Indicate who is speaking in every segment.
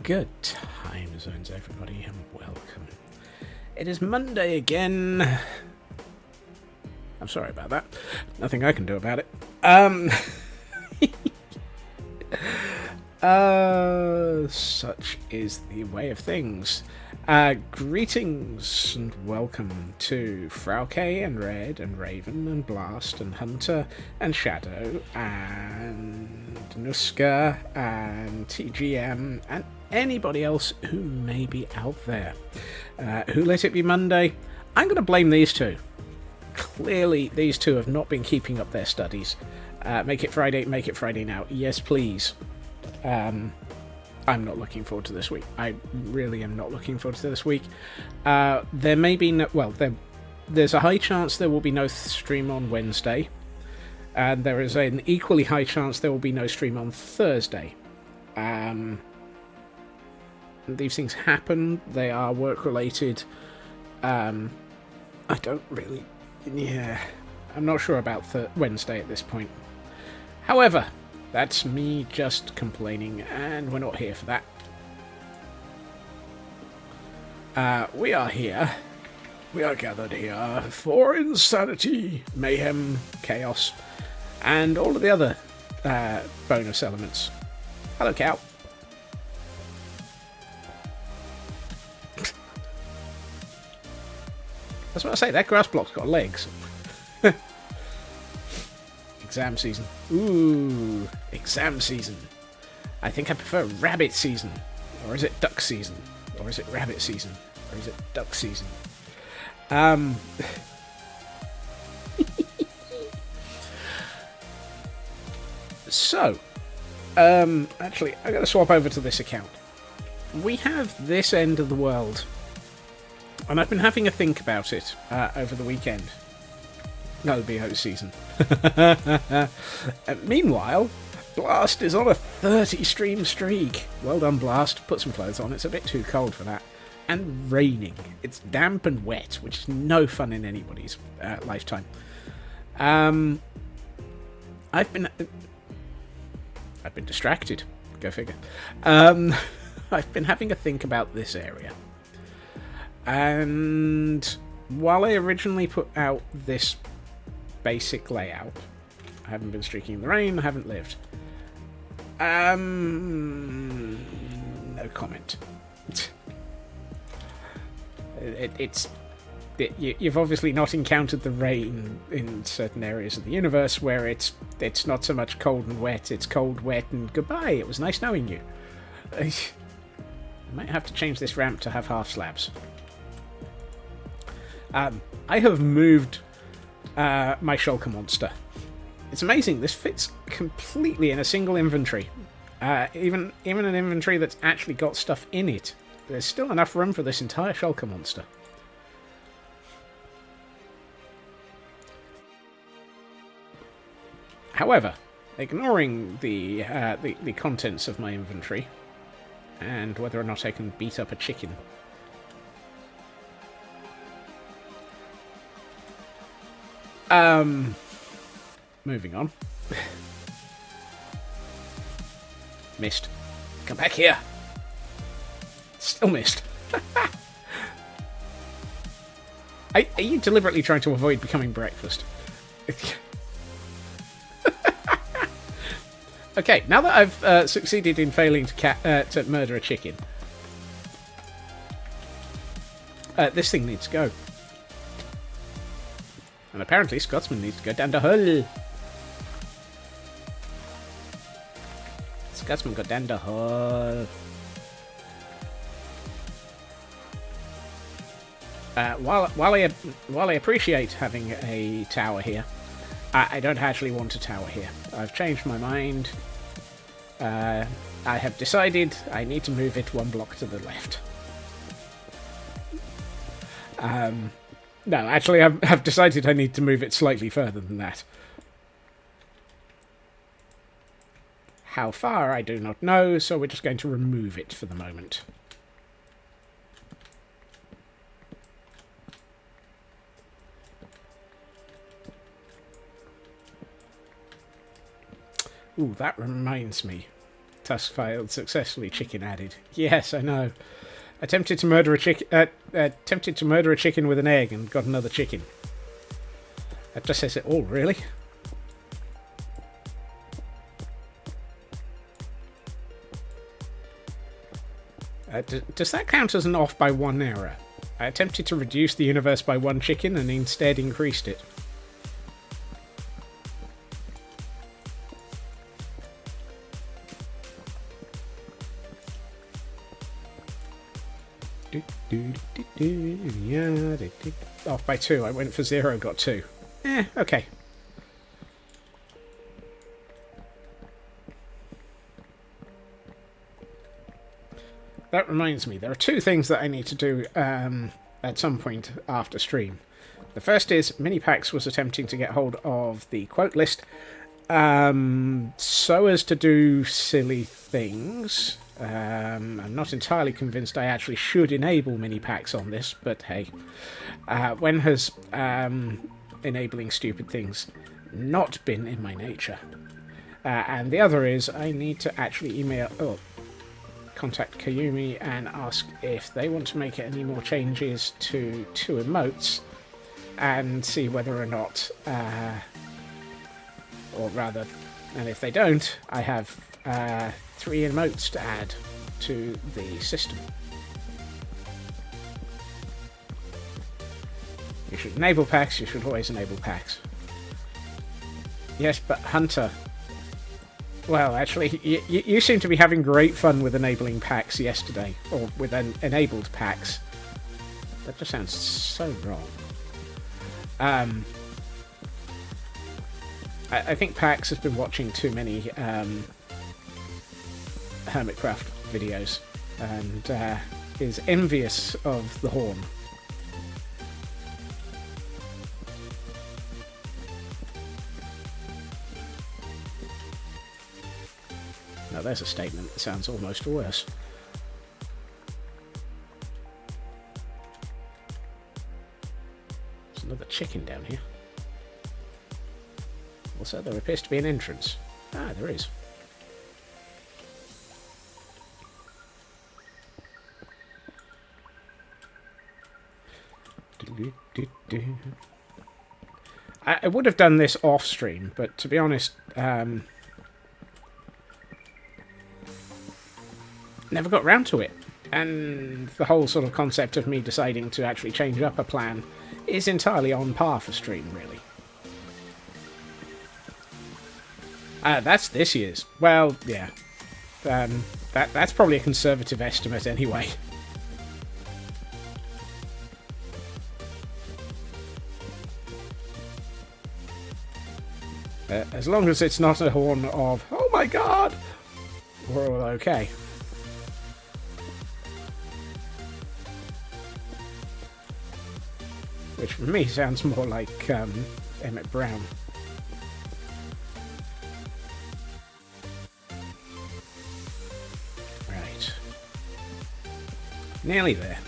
Speaker 1: Good time zones, everybody, and welcome. It is Monday again. I'm sorry about that. Nothing I can do about it. Such is the way of things. Greetings and welcome to Frauke and Red and Raven and Blast and Hunter and Shadow and Nuska and TGM and anybody else who may be out there. Who let it be Monday? I'm going to blame these two. Clearly, these two have not been keeping up their studies. Make it Friday now. Yes, please. I'm not looking forward to this week. I really am not looking forward to this week. There may be no... Well, there's a high chance there will be no stream on Wednesday. And there is an equally high chance there will be no stream on Thursday. These things happen. They are work-related. I don't really... Yeah, I'm not sure about Wednesday at this point. However, that's me just complaining, and we're not here for that. We are here. We are gathered here for insanity, mayhem, chaos, and all of the other bonus elements. Hello, cow. That's what I say, that grass block's got legs. Exam season. Ooh, exam season. I think I prefer rabbit season. Or is it duck season? Or is it rabbit season? Or is it duck season? So, actually, I gotta swap over to this account. We have this end of the world. And I've been having a think about it over the weekend. LBO season. Meanwhile, Blast is on a 30 stream streak. Well done, Blast. Put some clothes on. It's a bit too cold for that. And raining. It's damp and wet, which is no fun in anybody's lifetime. I've been distracted. Go figure. I've been having a think about this area. And while I originally put out this basic layout, I haven't been streaking in the rain, I haven't lived. No comment. You've obviously not encountered the rain in certain areas of the universe where it's not so much cold and wet, it's cold, wet, and goodbye. It was nice knowing you. I might have to change this ramp to have half slabs. I have moved my shulker monster. It's amazing. This fits completely in a single inventory. Even an inventory that's actually got stuff in it. There's still enough room for this entire shulker monster. However, ignoring the contents of my inventory and whether or not I can beat up a chicken. Moving on. Missed. Come back here. Still missed. Are you deliberately trying to avoid becoming breakfast? Okay, now that I've succeeded in failing to murder a chicken, this thing needs to go. And apparently Scotsman needs to go down the hole. Scotsman got down the hole. While I appreciate having a tower here, I don't actually want a tower here. I've changed my mind. I have decided I need to move it one block to the left. No, actually, I've decided I need to move it slightly further than that. How far, I do not know, so we're just going to remove it for the moment. Ooh, that reminds me. Task failed. Successfully chicken added. Yes, I know. Attempted to murder a chicken with an egg and got another chicken. That just says it all, really. Does that count as an off by 1 error? I attempted to reduce the universe by 1 chicken and instead increased it. Yeah, off by 2. I went for 0, got 2. Okay. That reminds me, there are 2 things that I need to do at some point after stream. The first is Minipax was attempting to get hold of the quote list so as to do silly things. I'm not entirely convinced I actually should enable Minipax on this, but hey. When has enabling stupid things not been in my nature? And the other is I need to actually contact Kayumi and ask if they want to make any more changes to 2 emotes and see whether or not, or rather, and if they don't, I have 3 emotes to add to the system. You should enable packs, you should always enable packs. Yes, but Hunter... Well, actually, you seem to be having great fun with enabling packs yesterday, or with enabled packs. That just sounds so wrong. I think Pax has been watching too many Hermitcraft videos, and is envious of the horn. Now there's a statement that sounds almost worse. There's another chicken down here. Also, there appears to be an entrance. Ah, there is. I would have done this off stream, but to be honest, never got round to it. And the whole sort of concept of me deciding to actually change up a plan is entirely on par for stream, really. That's this year's. Well, yeah. That's probably a conservative estimate anyway. As long as it's not a horn of, oh my god, we're all okay. Which for me sounds more like Emmett Brown. Right. Nearly there.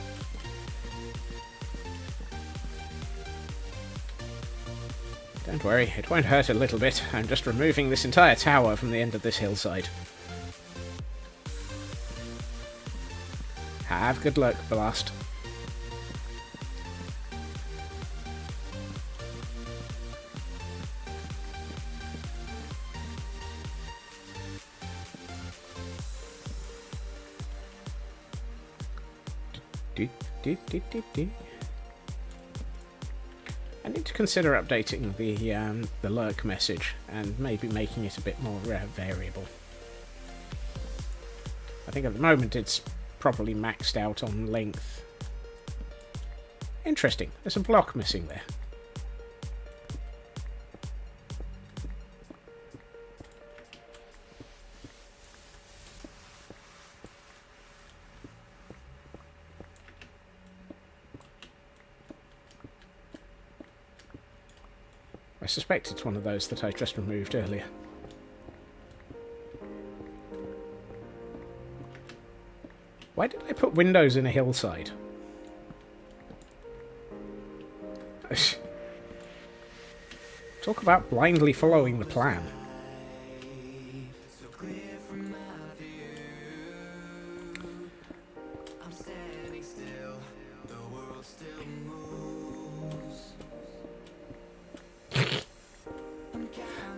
Speaker 1: Don't worry, it won't hurt a little bit. I'm just removing this entire tower from the end of this hillside. Have good luck, Blast. I need to consider updating the lurk message and maybe making it a bit more variable. I think at the moment it's probably maxed out on length. Interesting, there's a block missing there. I suspect it's one of those that I just removed earlier. Why did I put windows in a hillside? Talk about blindly following the plan.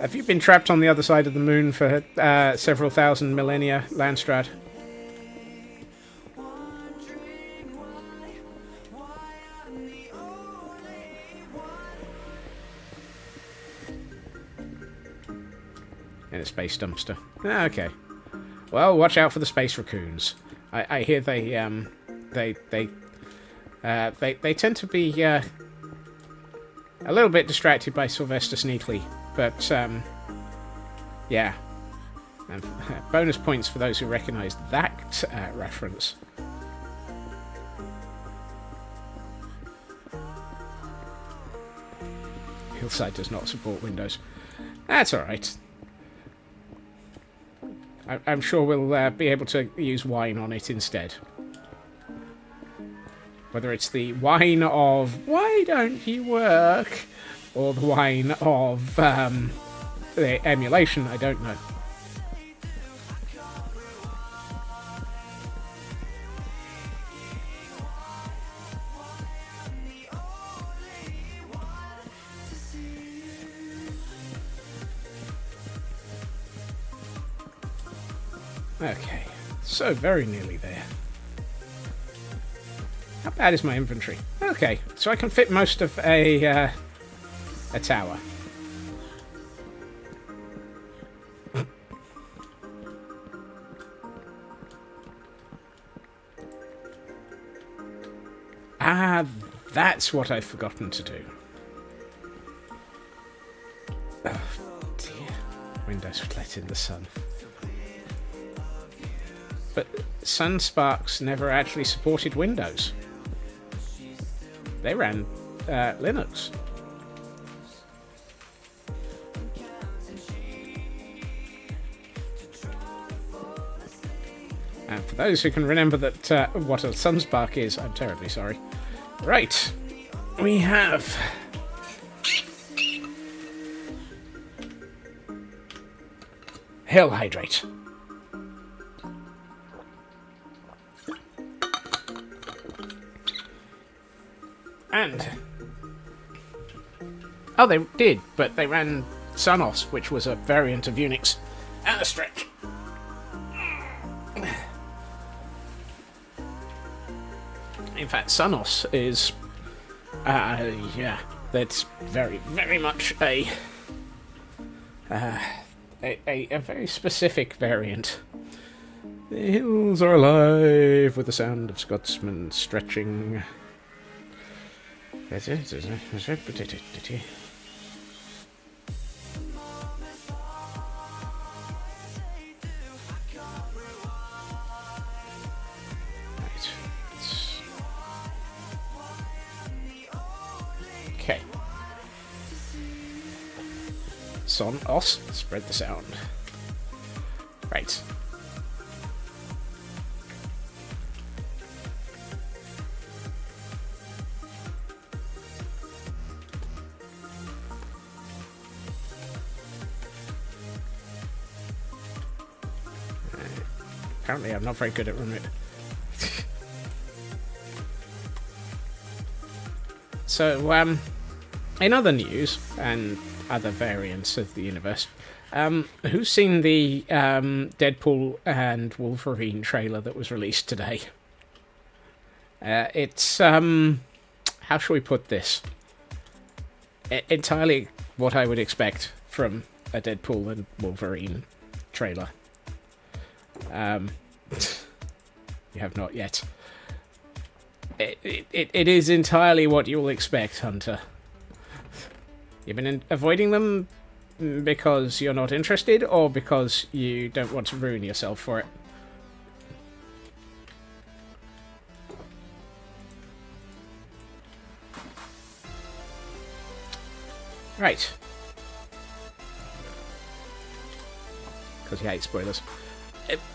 Speaker 1: Have you been trapped on the other side of the moon for several thousand millennia, Landstrad? In a space dumpster. Okay. Well, watch out for the space raccoons. I hear they tend to be a little bit distracted by Sylvester Sneakley, but yeah. And bonus points for those who recognise that reference. Hillside does not support Windows. That's alright. I'm sure we'll be able to use wine on it instead. Whether it's the wine of "why don't you work" or the wine of the emulation, I don't know. Okay, so very nearly there. How bad is my inventory? Okay, so I can fit most of a tower. Ah, that's what I've forgotten to do. Oh dear. Windows would let in the sun. But Sunsparks never actually supported Windows. They ran Linux. And for those who can remember that what a Sunspark is, I'm terribly sorry. Right, we have Hell Hydrate. And oh, they did, but they ran Sunos, which was a variant of Unix, and a stretch. In fact, Sunos is, yeah, that's very, very much a very specific variant. The hills are alive with the sound of Scotsmen stretching. Okay. Son-os, spread the sound. Right. Apparently I'm not very good at remote. So, in other news, and other variants of the universe, who's seen the Deadpool and Wolverine trailer that was released today? It's, how shall we put this? Entirely what I would expect from a Deadpool and Wolverine trailer. You have not yet. It is entirely what you'll expect, Hunter. You've been avoiding them because you're not interested, or because you don't want to ruin yourself for it? Right. Because you hate spoilers.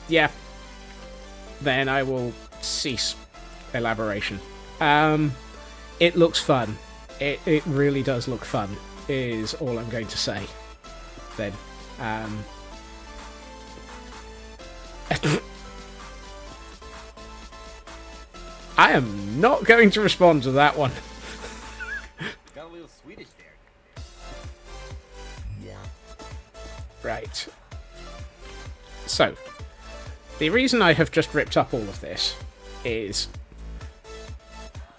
Speaker 1: Yeah. Then I will cease elaboration. It looks fun. It really does look fun, is all I'm going to say. Then. I am not going to respond to that one.
Speaker 2: Got a little Swedish there.
Speaker 1: Right. So, the reason I have just ripped up all of this is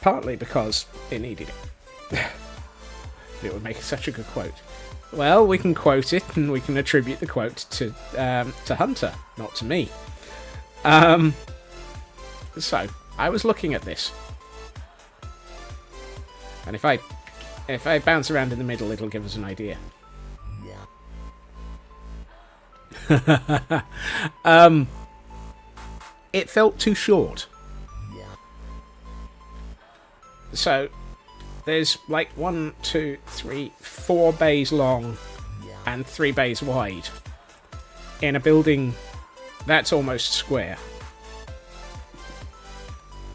Speaker 1: partly because it needed it. It would make such a good quote. Well, we can quote it, and we can attribute the quote to Hunter, not to me. So, I was looking at this. And if I bounce around in the middle, it'll give us an idea. It felt too short. So, there's like 1, 2, 3, 4 bays long and 3 bays wide in a building that's almost square.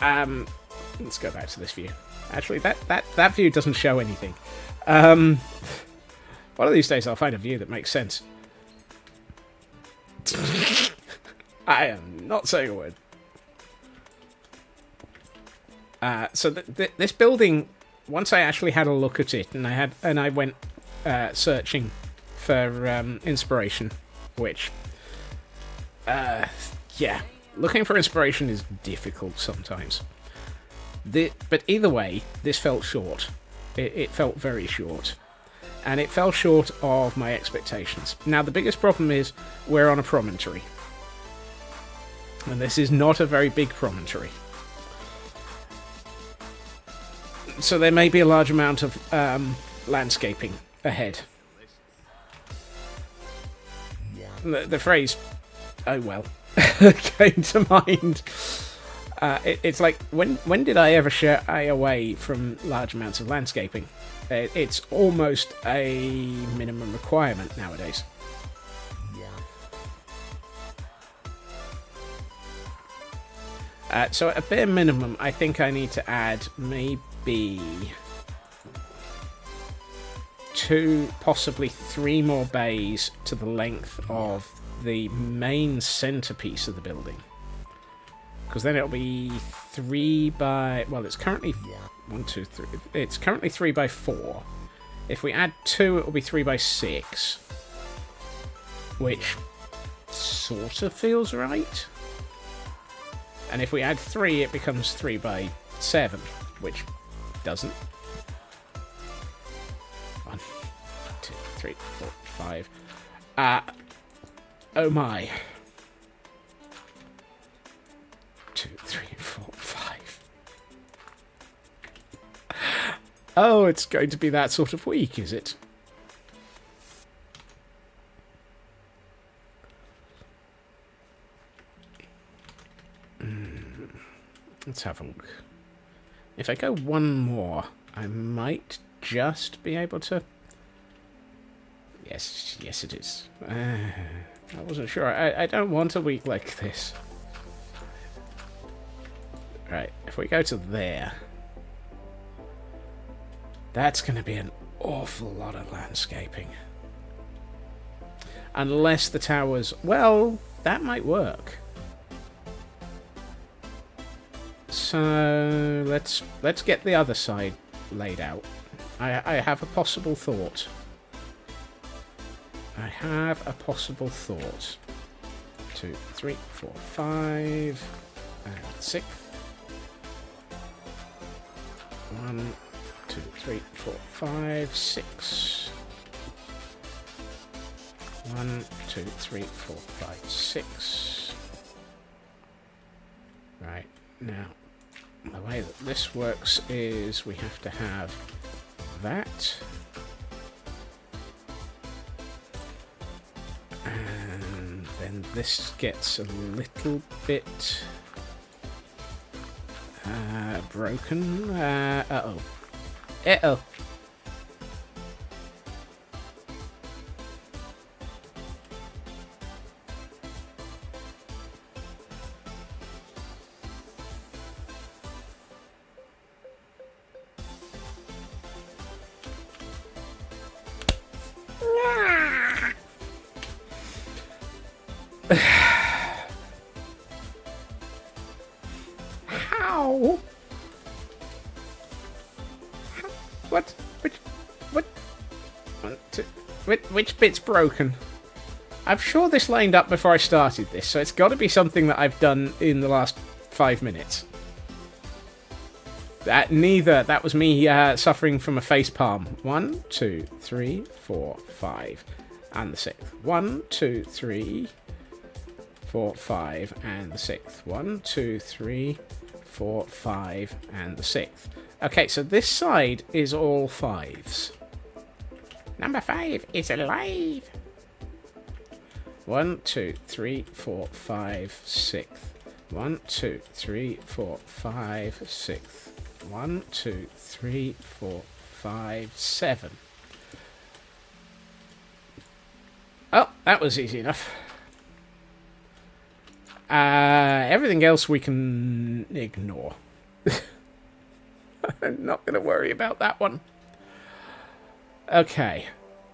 Speaker 1: Let's go back to this view. Actually, that view doesn't show anything. One of these days I'll find a view that makes sense. I am not saying a word. So this building, once I actually had a look at it, and I went searching for inspiration, which, yeah, looking for inspiration is difficult sometimes. But either way, this felt short. It felt very short. And it fell short of my expectations. Now, the biggest problem is we're on a promontory. And this is not a very big promontory. So there may be a large amount of landscaping ahead. The phrase, "oh well," came to mind. It's like, when did I ever shy away from large amounts of landscaping? It's almost a minimum requirement nowadays. So at a bare minimum, I think I need to add maybe 2, possibly 3 more bays to the length of the main centerpiece of the building. Because then it'll be 3 by... well, it's currently 1, 2, 3. It's currently 3 by 4. If we add 2, it'll be 3 by 6. Which sort of feels right. And if we add 3, it becomes 3 by 7, which doesn't. 1, 2, 3, 4, 5. Oh my. 2, 3, 4, 5. Oh, it's going to be that sort of week, is it? Let's have a look. If I go 1 more, I might just be able to... Yes, it is. I wasn't sure. I don't want a week like this. Right, if we go to there, that's going to be an awful lot of landscaping. Unless the towers... well, that might work. So let's get the other side laid out. I have a possible thought. I have a possible thought. 2, 3, 4, 5, and 6. 1, 2, 3, 4, 5, 6. 1, 2, 3, 4, 5, 6. Right, now, the way that this works is we have to have that. And then this gets a little bit broken. Uh-oh. Uh-oh. How? What? Which? 1, 2. Which bit's broken? I'm sure this lined up before I started this, so it's got to be something that I've done in the last 5 minutes. That was me suffering from a face palm. 1, 2, 3, 4, 5, and the 6th. 1, 2, 3, 4, 5, and the 6th. 1, 2, 3, 4, 5, and the 6th. Okay, so this side is all 5s. Number 5 is alive. 1, 2, 3, 4, 5, 6. 1, 2, 3, 4, 5, 6. 1, 2, 3, 4, 5, 7. Oh, that was easy enough. Everything else we can ignore. I'm not going to worry about that one. Okay.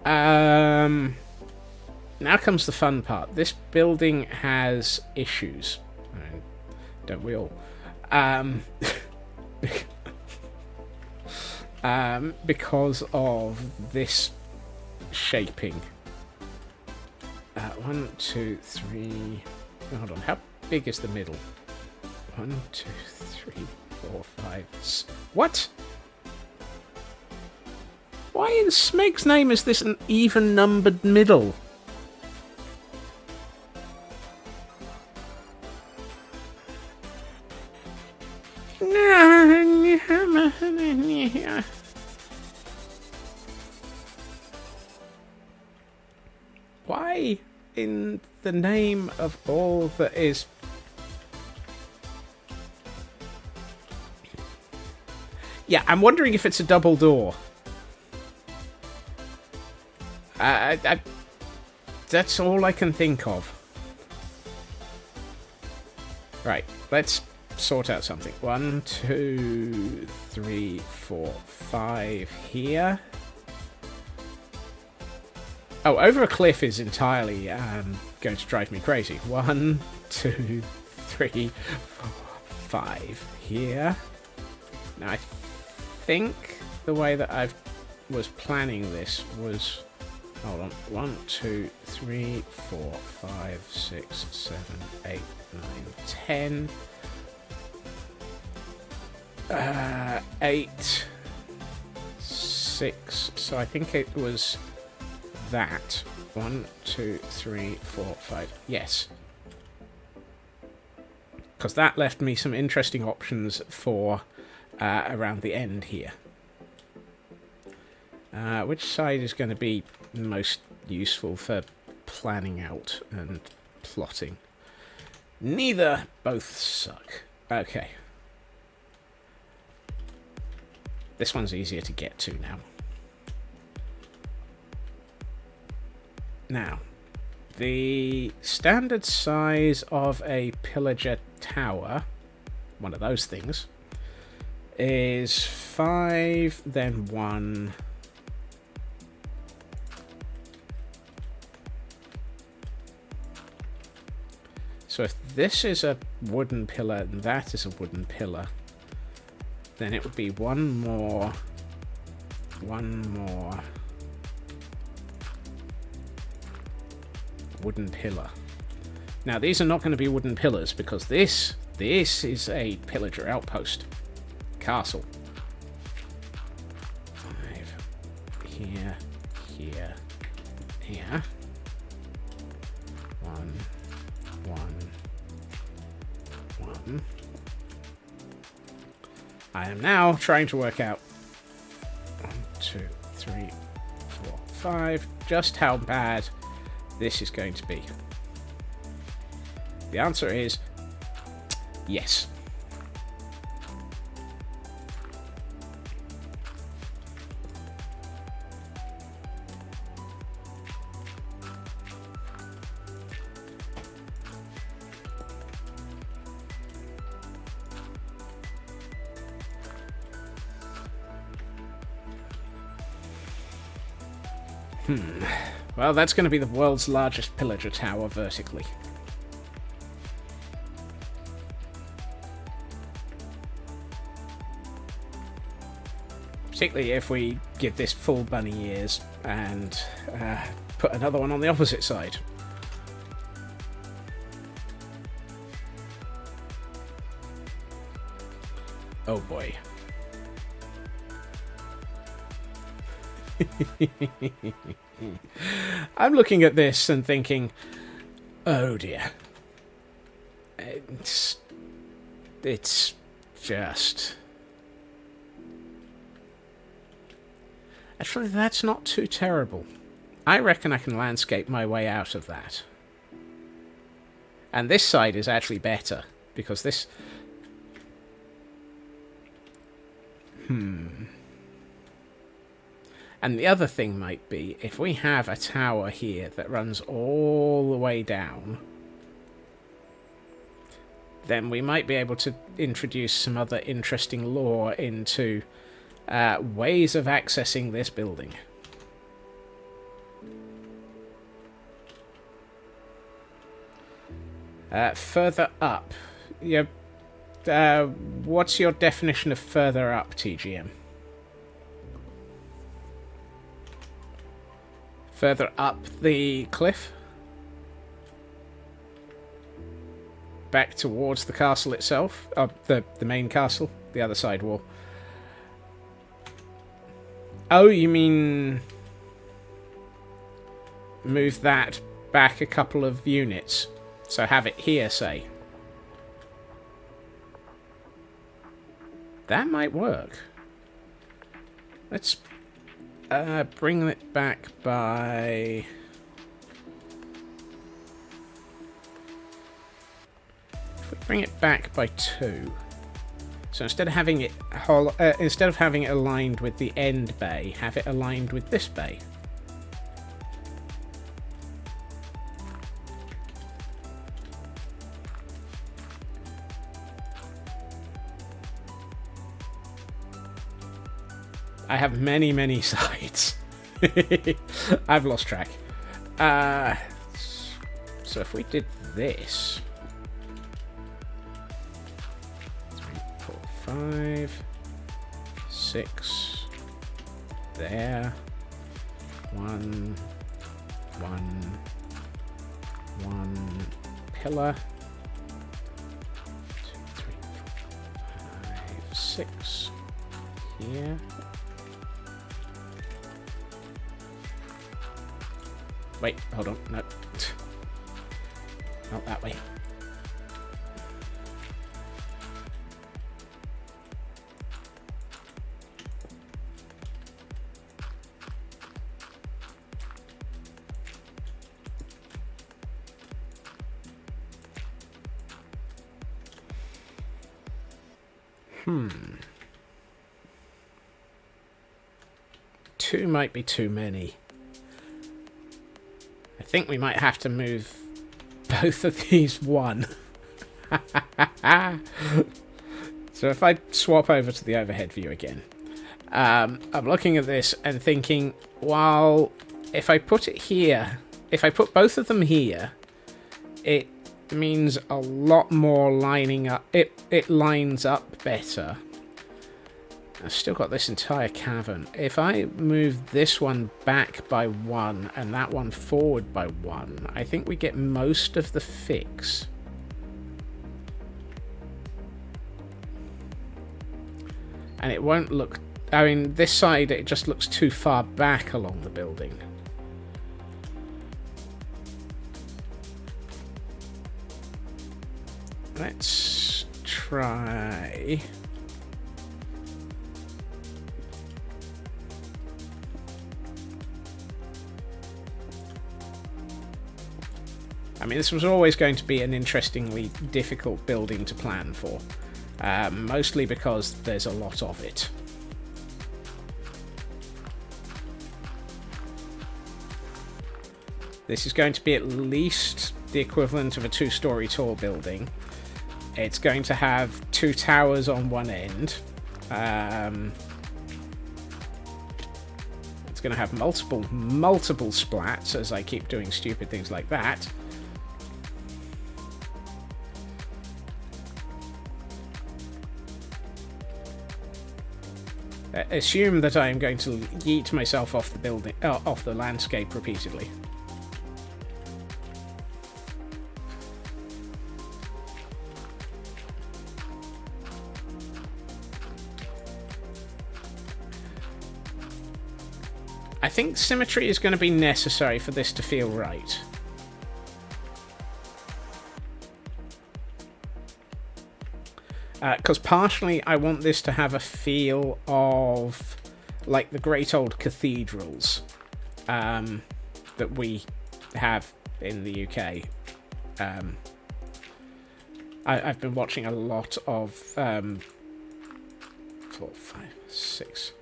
Speaker 1: Now comes the fun part. This building has issues. Don't we all? Because of this shaping. 1, 2, 3... Hold on, how big is the middle? 1, 2, 3, 4, 5... What? Why in Smeg's name is this an even-numbered middle? Why, in the name of all that is... Yeah, I'm wondering if it's a double door. That's all I can think of. Right, let's sort out something. 1, 2, 3, 4, 5 here. Oh, over a cliff is entirely going to drive me crazy. 1, 2, 3, 4, 5 here. Now, I think the way that I was planning this was... Hold on. 1, 2, 3, 4, 5, 6, 7, 8, 9, 10. 8, 6. So I think it was that. 1, 2, 3, 4, 5. Yes. Because that left me some interesting options for around the end here. Which side is going to be most useful for planning out and plotting? Neither. Both suck. Okay. This one's easier to get to now. Now, the standard size of a pillager tower, one of those things, is 5, then 1... So if this is a wooden pillar and that is a wooden pillar, then it would be one more wooden pillar. Now these are not going to be wooden pillars because this is a pillager outpost. Castle. 5 here, here, here. 1, 1, 1. I am now trying to work out 1, 2, 3, 4, 5, just how bad this is going to be. The answer is yes. Well, that's going to be the world's largest pillager tower vertically. Particularly if we give this full bunny ears and put another one on the opposite side. Oh boy. I'm looking at this and thinking, oh dear. It's just... Actually, that's not too terrible. I reckon I can landscape my way out of that. And this side is actually better, because this... And the other thing might be, if we have a tower here that runs all the way down, then we might be able to introduce some other interesting lore into ways of accessing this building. Further up. What's your definition of further up, TGM? Further up the cliff? Back towards the castle itself? The main castle? The other side wall. Oh, you mean... move that back a couple of units. So have it here, say. That might work. Let's bring it back by... If we bring it back by 2. So instead of having it aligned with the end bay, have it aligned with this bay. I have many, many sides. I've lost track. So if we did this... 3, 4, 5, 6... There... 1... 1 pillar... 2, 3, 4, 5, 6... Here... Wait, hold on. No. Not that way. Two might be too many. I think we might have to move both of these one. So if I swap over to the overhead view again, I'm looking at this and thinking, well, if I put it here, if I put both of them here, it means a lot more lining up. It lines up better. I've still got this entire cavern. If I move this one back by 1 and that one forward by 1, I think we get most of the fix. And it won't look... I mean, this side, it just looks too far back along the building. Let's try... I mean, this was always going to be an interestingly difficult building to plan for. Mostly because there's a lot of it. This is going to be at least the equivalent of a 2-story tall building. It's going to have 2 towers on one end. It's going to have multiple splats, as I keep doing stupid things like that. Assume that I am going to yeet myself off the building, off the landscape repeatedly. I think symmetry is going to be necessary for this to feel right. Because partially I want this to have a feel of like the great old cathedrals that we have in the UK. I've been watching a lot of 4, 5, 6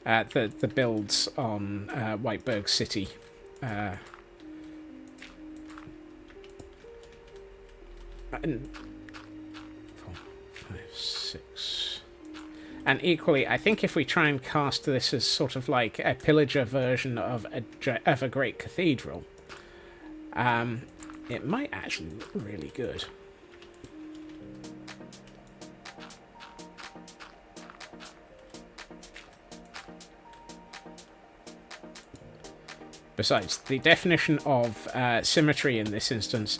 Speaker 1: the builds on Whiteberg City. And 4, 5, 6. And equally, I think if we try and cast this as sort of like a pillager version of a great cathedral, it might actually look really good. Besides, the definition of symmetry in this instance,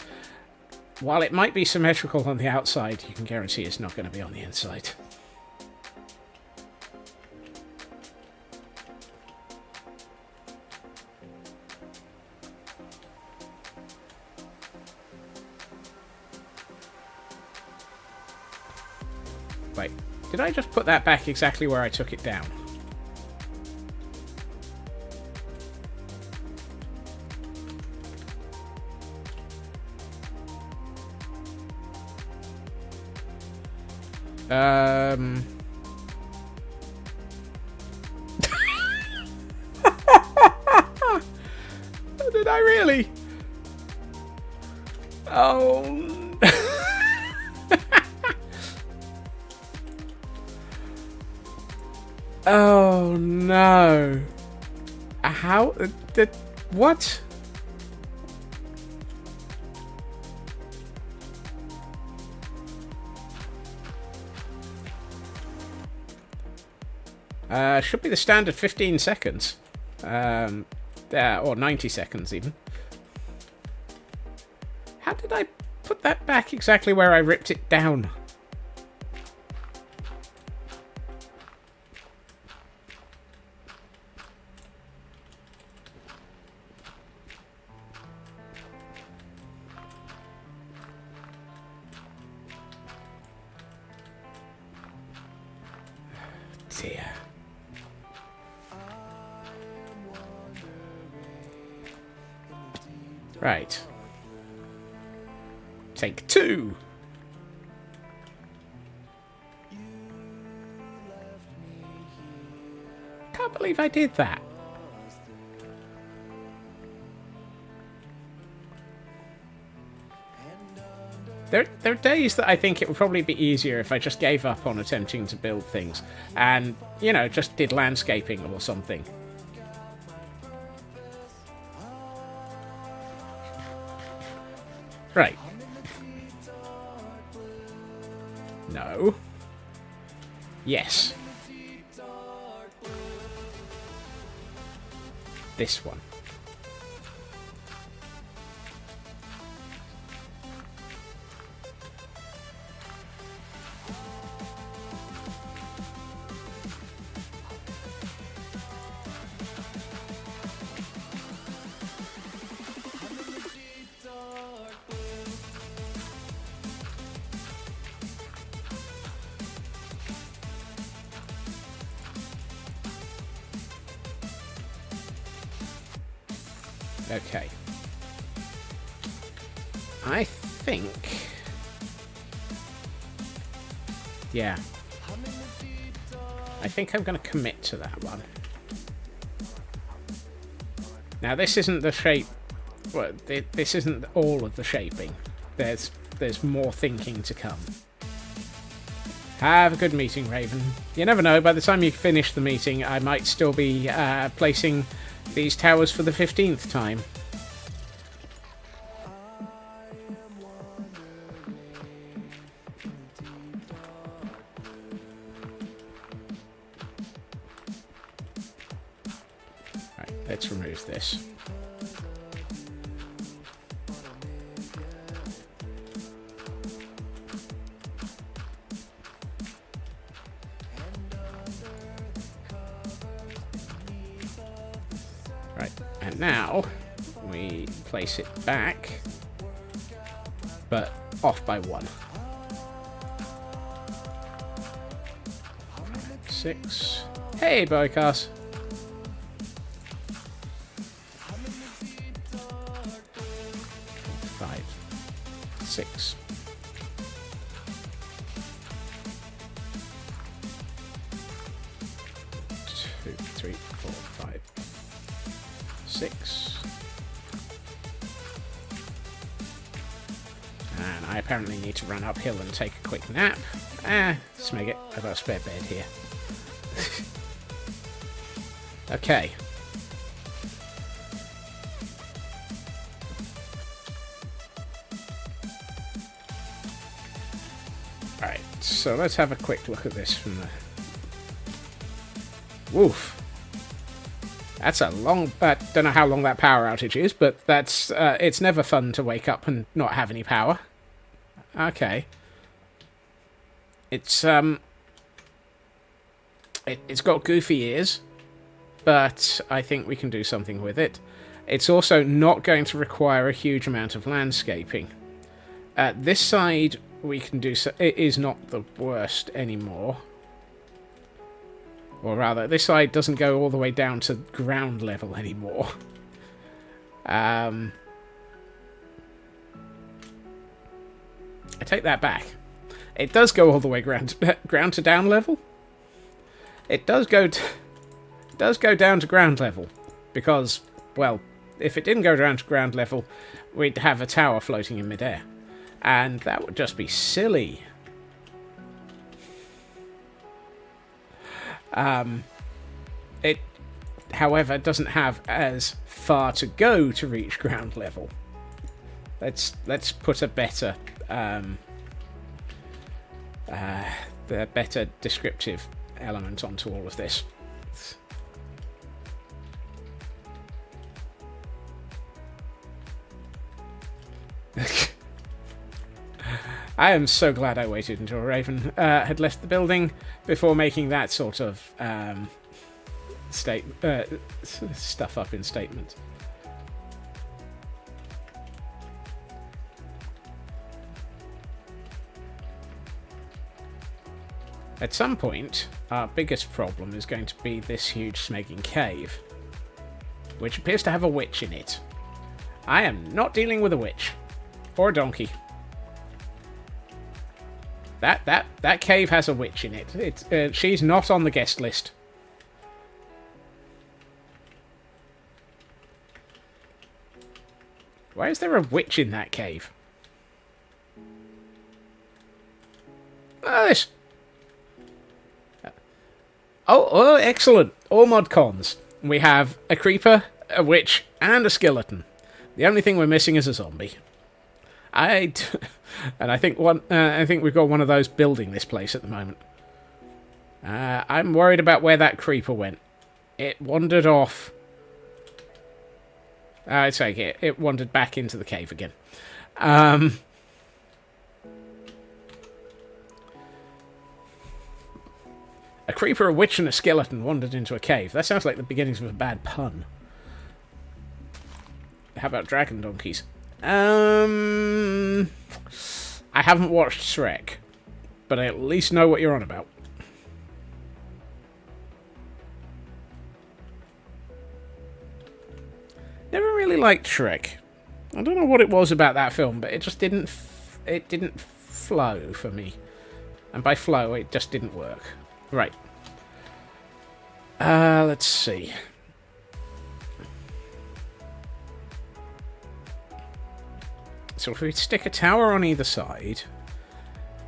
Speaker 1: while it might be symmetrical on the outside, you can guarantee it's not going to be on the inside. Wait, did I just put that back exactly where I took it down? Did I really? Oh. Oh no. How did what? Should be the standard 15 seconds. Or 90 seconds even. How did I put that back exactly where I ripped it down? Dear. Right. Take 2. Can't believe I did that. There are days that I think it would probably be easier if I just gave up on attempting to build things and, you know, just did landscaping or something. Right. No. Yes. This one. Okay. I think... yeah. I think I'm going to commit to that one. Now, this isn't the shape... well, this isn't all of the shaping. There's more thinking to come. Have a good meeting, Raven. You never know, by the time you finish the meeting, I might still be placing these towers for the 15th time. Right, let's remove this. Right, and now we place it back, but off by 1. 6. Hey, Boycast. 5, 6. 2, 3, 4, 5, 6. And I apparently need to run uphill and take a quick nap. Smeg it. I've got a spare bed here. Okay. Alright, so let's have a quick look at this from the... Woof. That's a long... don't know how long that power outage is, but that's... it's never fun to wake up and not have any power. Okay. It's got goofy ears, but I think we can do something with it. It's also not going to require a huge amount of landscaping. This side we can do so. It is not the worst anymore. Or rather, this side doesn't go all the way down to ground level anymore. I take that back. It does go all the way ground to down level. It does go down to ground level, because, well, if it didn't go down to ground level, we'd have a tower floating in midair, and that would just be silly. It, however, doesn't have as far to go to reach ground level. Let's put a better the better descriptive element onto all of this. I am so glad I waited until Raven had left the building before making that sort of stuff up in statement. At some point, our biggest problem is going to be this huge smegging cave, which appears to have a witch in it. I am not dealing with a witch. Or a donkey. That cave has a witch in it. She's not on the guest list. Why is there a witch in that cave? This. Oh, excellent. All mod cons. We have a creeper, a witch, and a skeleton. The only thing we're missing is a zombie. And I think we've got one of those building this place at the moment. I'm worried about where that creeper went. It wandered off. It's okay. It wandered back into the cave again. A creeper, a witch, and a skeleton wandered into a cave. That sounds like the beginnings of a bad pun. How about dragon donkeys? I haven't watched Shrek, but I at least know what you're on about. Never really liked Shrek. I don't know what it was about that film, but it just didn't flow for me. And by flow, it just didn't work. Right. Let's see. So if we stick a tower on either side,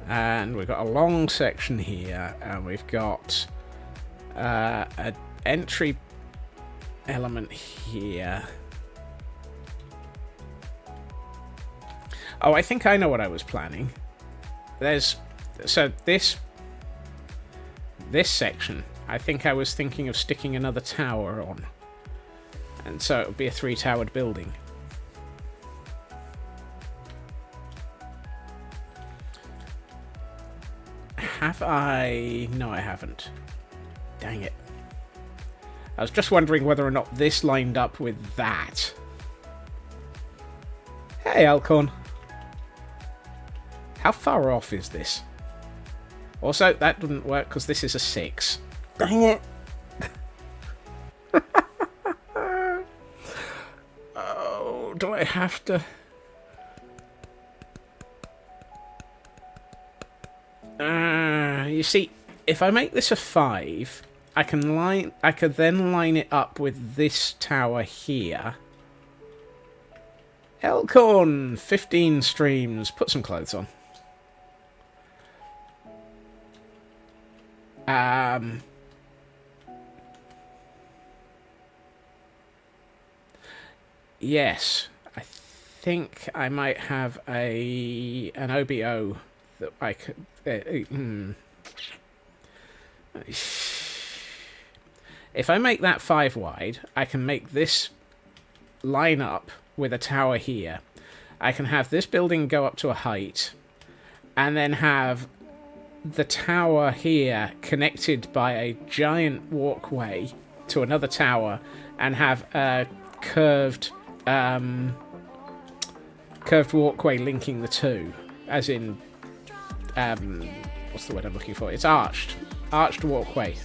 Speaker 1: and we've got a long section here, and we've got an entry element here. Oh, I think I know what I was planning. This section, I think I was thinking of sticking another tower on. And so it would be a 3-towered building. Have I? No, I haven't. Dang it. I was just wondering whether or not this lined up with that. Hey, Alcorn. How far off is this? Also, that didn't work because this is a 6. Dang it! Oh, do I have to... you see, if I make this a 5, I could then line it up with this tower here. Elkhorn, 15 streams. Put some clothes on. Yes, I think I might have an OBO that I could... If I make that 5 wide, I can make this line up with a tower here. I can have this building go up to a height, and then have the tower here connected by a giant walkway to another tower, and have a curved walkway linking the two, as in what's the word I'm looking for? It's arched walkway,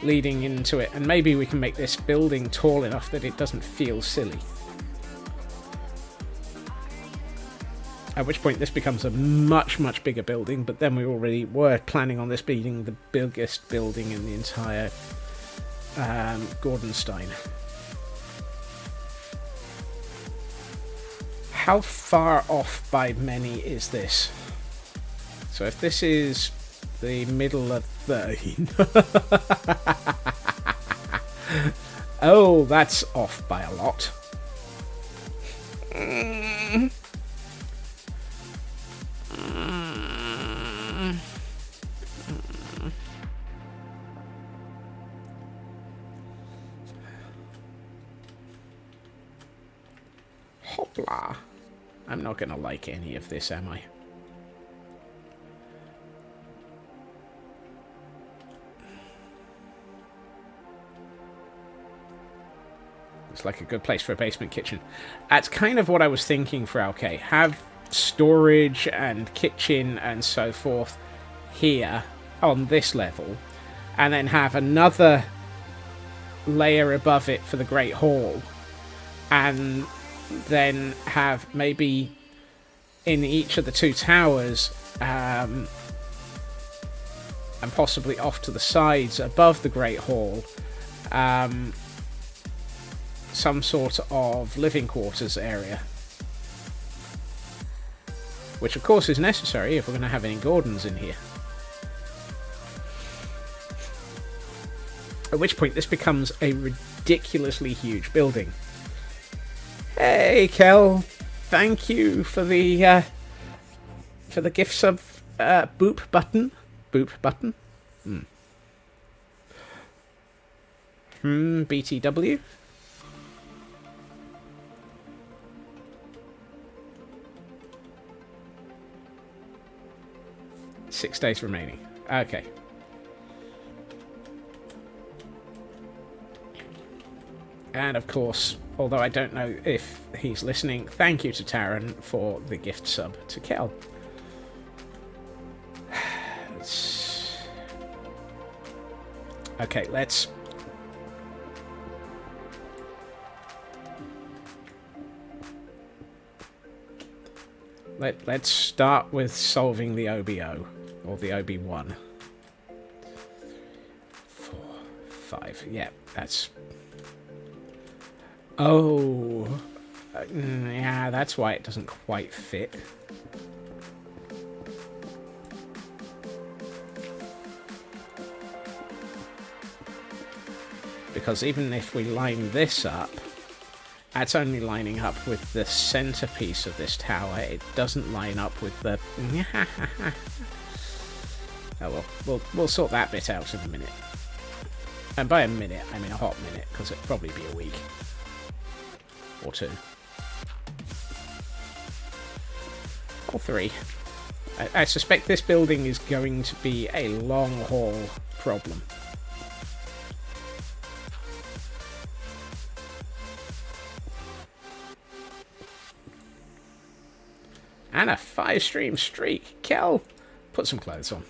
Speaker 1: leading into it, and maybe we can make this building tall enough that it doesn't feel silly. At which point this becomes a much, much bigger building, but then we already were planning on this being the biggest building in the entire Gordonstein. How far off by many is this? So if this is the middle of 13... Oh, that's off by a lot. Hopla. I'm not gonna like any of this, am I? It's like a good place for a basement kitchen. That's kind of what I was thinking for Alkay. Have storage and kitchen and so forth here on this level, and then have another layer above it for the Great Hall, and then have maybe in each of the 2 towers and possibly off to the sides above the Great Hall some sort of living quarters area, which of course is necessary if we're going to have any Gordons in here. At which point this becomes a ridiculously huge building. Hey, Kel, thank you for the gift sub boop button. Boop button. BTW. Six days remaining. Okay. And of course, although I don't know if he's listening, thank you to Taran for the gift sub to Kel. Okay, let's... Let's start with solving the OBO, or the OB1. 4, 5, yeah, that's... Oh, yeah, that's why it doesn't quite fit. Because even if we line this up, that's only lining up with the centerpiece of this tower. It doesn't line up with the... Oh well, we'll sort that bit out in a minute. And by a minute, I mean a hot minute, because it'll probably be a week. Or 2. Or 3. I suspect this building is going to be a long haul problem. And a 5-stream streak. Kel, put some clothes on.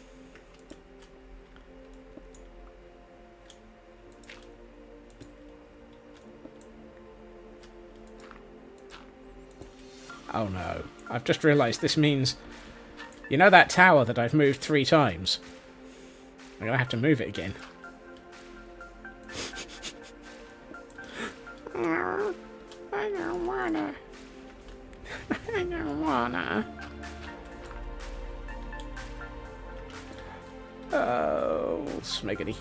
Speaker 1: Oh no, I've just realised this means... You know that tower that I've moved 3 times? I'm going to have to move it again. I don't wanna. I don't wanna. Oh, smiggity.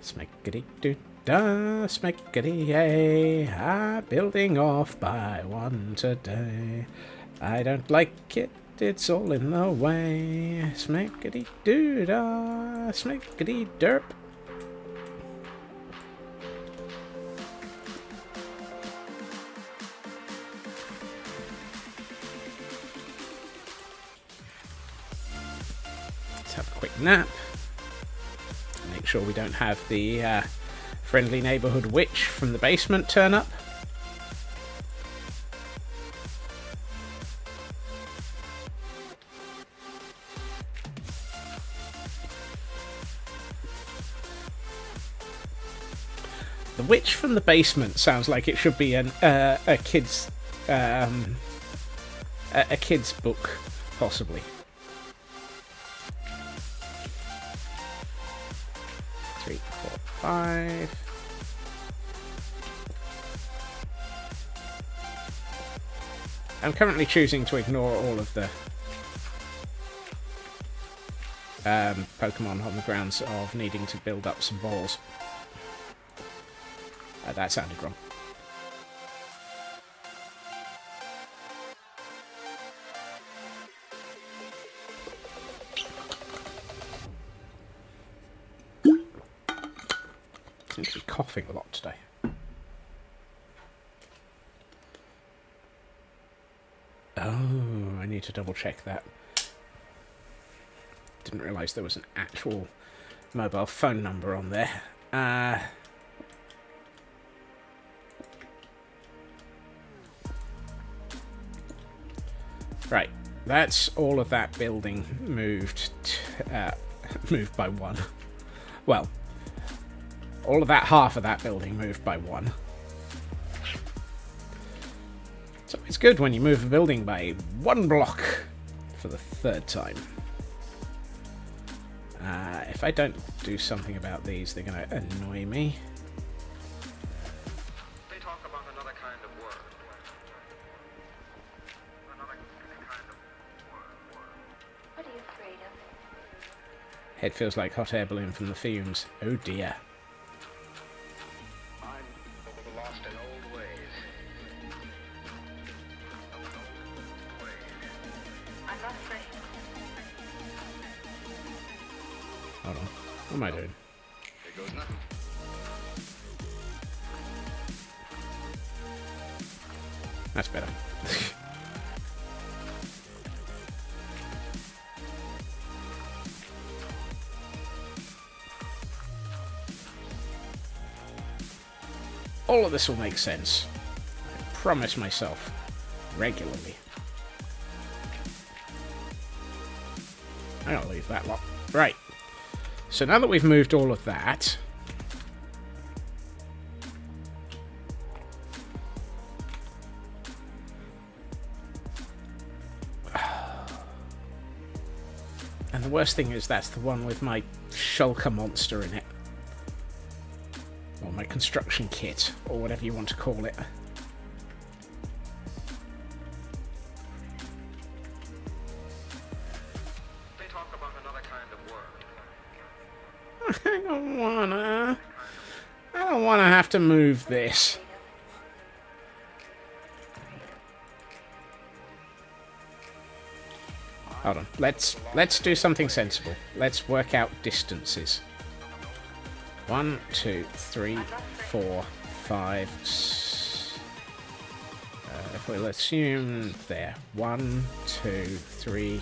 Speaker 1: Smiggity-doo-da, smiggity-yay, building off by 1 today. I don't like it, it's all in the way. Smiggity-doo-da, smiggity-derp. Let's have a quick nap. Make sure we don't have the friendly neighborhood witch from the basement turn up. The witch from the basement sounds like it should be a kid's book, possibly. 3, 4, 5. I'm currently choosing to ignore all of the Pokemon on the grounds of needing to build up some balls. That sounded wrong. Seems to be coughing a lot today. Oh, I need to double check that. Didn't realise there was an actual mobile phone number on there. Right, that's all of that building moved by 1. Well, all of that, half of that building moved by 1. So it's good when you move a building by 1 block for the 3rd time. If I don't do something about these, they're going to annoy me.
Speaker 2: They talk about another kind of word. Another kind of word.
Speaker 3: What are you afraid of?
Speaker 1: Head feels like hot air balloon from the fumes. Oh dear.
Speaker 2: I'm lost in old ways.
Speaker 3: I'm not afraid.
Speaker 1: Hold on. What am I doing?
Speaker 2: Here goes nothing.
Speaker 1: That's better. All of this will make sense. I promise myself. Regularly. I'm gonna leave that lot. Right. So now that we've moved all of that... And the worst thing is that's the one with my shulker monster in it. Or my construction kit, or whatever you want to call it.
Speaker 2: They talk about another kind of word.
Speaker 1: I don't wanna have to move this. Hold on. Let's do something sensible. Let's work out distances. 1, 2, 3, 4, 5. If we'll assume there. 1, 2, 3,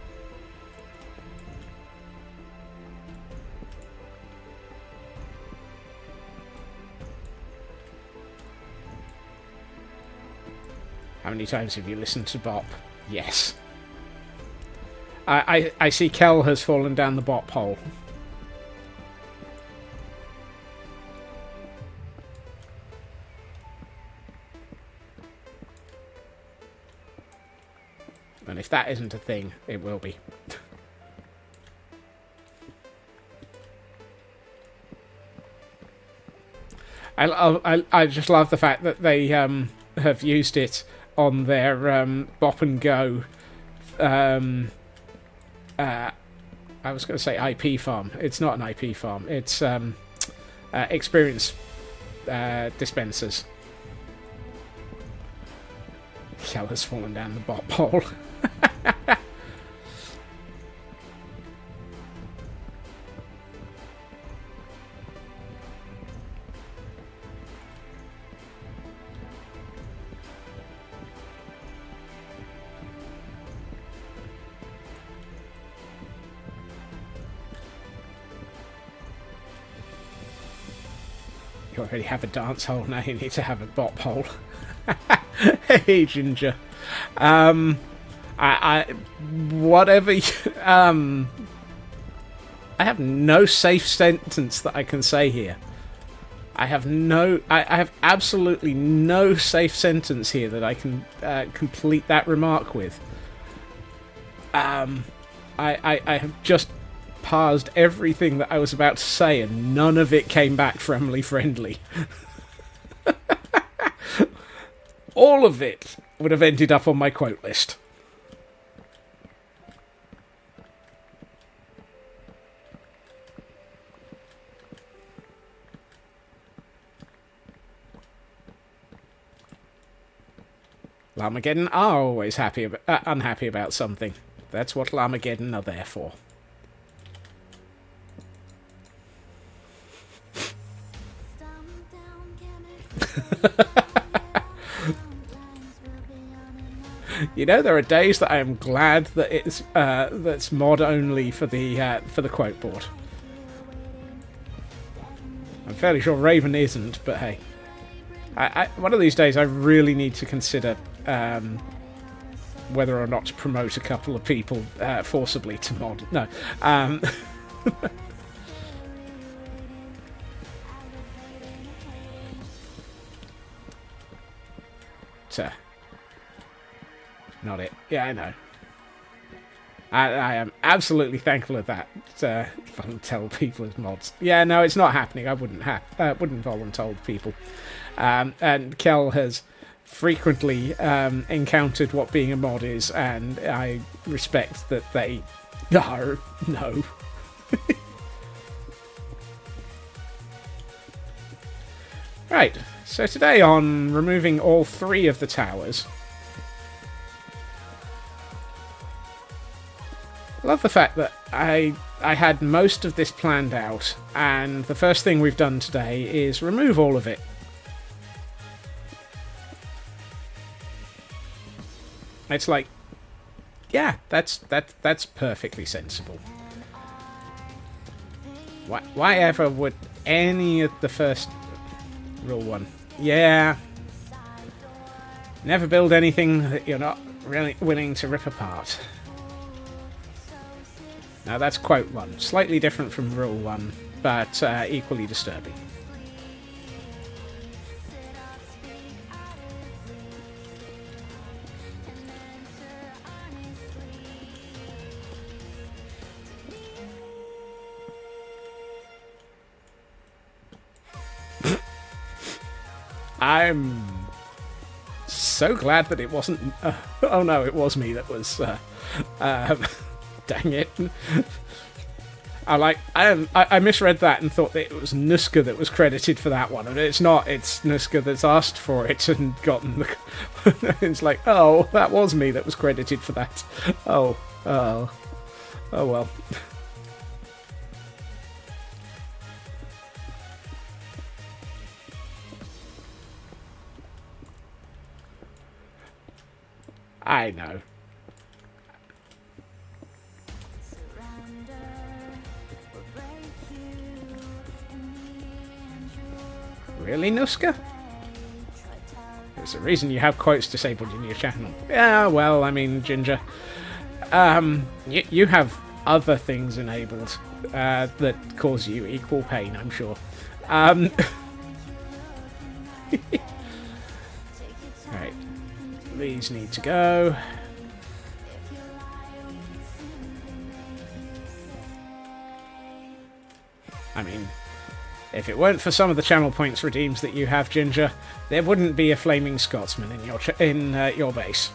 Speaker 1: How many times have you listened to Bop? Yes. I see Kel has fallen down the Bop hole. And if that isn't a thing, it will be. I just love the fact that they have used it on their Bop and Go. I was going to say IP farm. It's not an IP farm. It's experience dispensers. Kel has fallen down the Bop hole. You already have a dance hole, now you need to have a Bop hole. Hey, Ginger. Whatever. I have no safe sentence that I can say here. I have absolutely no safe sentence here that I can complete that remark with. I have just parsed everything that I was about to say, and none of it came back friendly. All of it would have ended up on my quote list. Llamageddon are always unhappy about something. That's what Llamageddon are there for. You know, there are days that I am glad that it's that's mod only for the quote board. I'm fairly sure Raven isn't, but hey, one of these days I really need to consider whether or not to promote a couple of people forcibly to mod. No. Not it. Yeah, I know. I am absolutely thankful of that. Tell people as mods. Yeah, no, it's not happening. I wouldn't volunteer people. And Kel has frequently encountered what being a mod is, and I respect that they are no. Right. So today on removing all 3 of the towers. I love the fact that I had most of this planned out, and the first thing we've done today is remove all of it. It's like, yeah, that's perfectly sensible. Why ever would any of the first rule 1? Yeah. Never build anything that you're not really willing to rip apart. Now that's quote 1. Slightly different from rule 1, but equally disturbing. I'm so glad that it wasn't... oh no, it was me that was... dang it. I misread that and thought that it was Nuska that was credited for that one, and it's not. It's Nuska that's asked for it and gotten the... It's like, oh, that was me that was credited for that. Oh well. I know. Really, Nuska? There's a reason you have quotes disabled in your channel. Yeah, well, I mean, Ginger, you have other things enabled that cause you equal pain, I'm sure. Right. These need to go. I mean, if it weren't for some of the channel points redeems that you have, Ginger, there wouldn't be a flaming Scotsman in your base.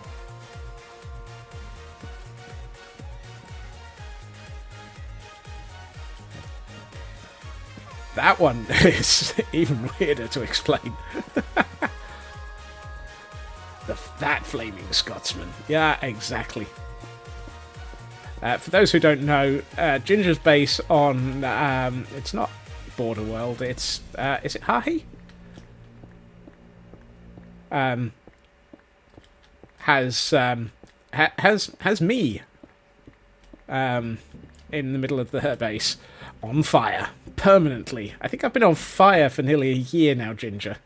Speaker 1: That one is even weirder to explain. That flaming Scotsman. Yeah, exactly. For those who don't know, Ginger's base on it's not Border World. It's is it Hahi? Has me in the middle of her base on fire permanently. I think I've been on fire for nearly a year now, Ginger.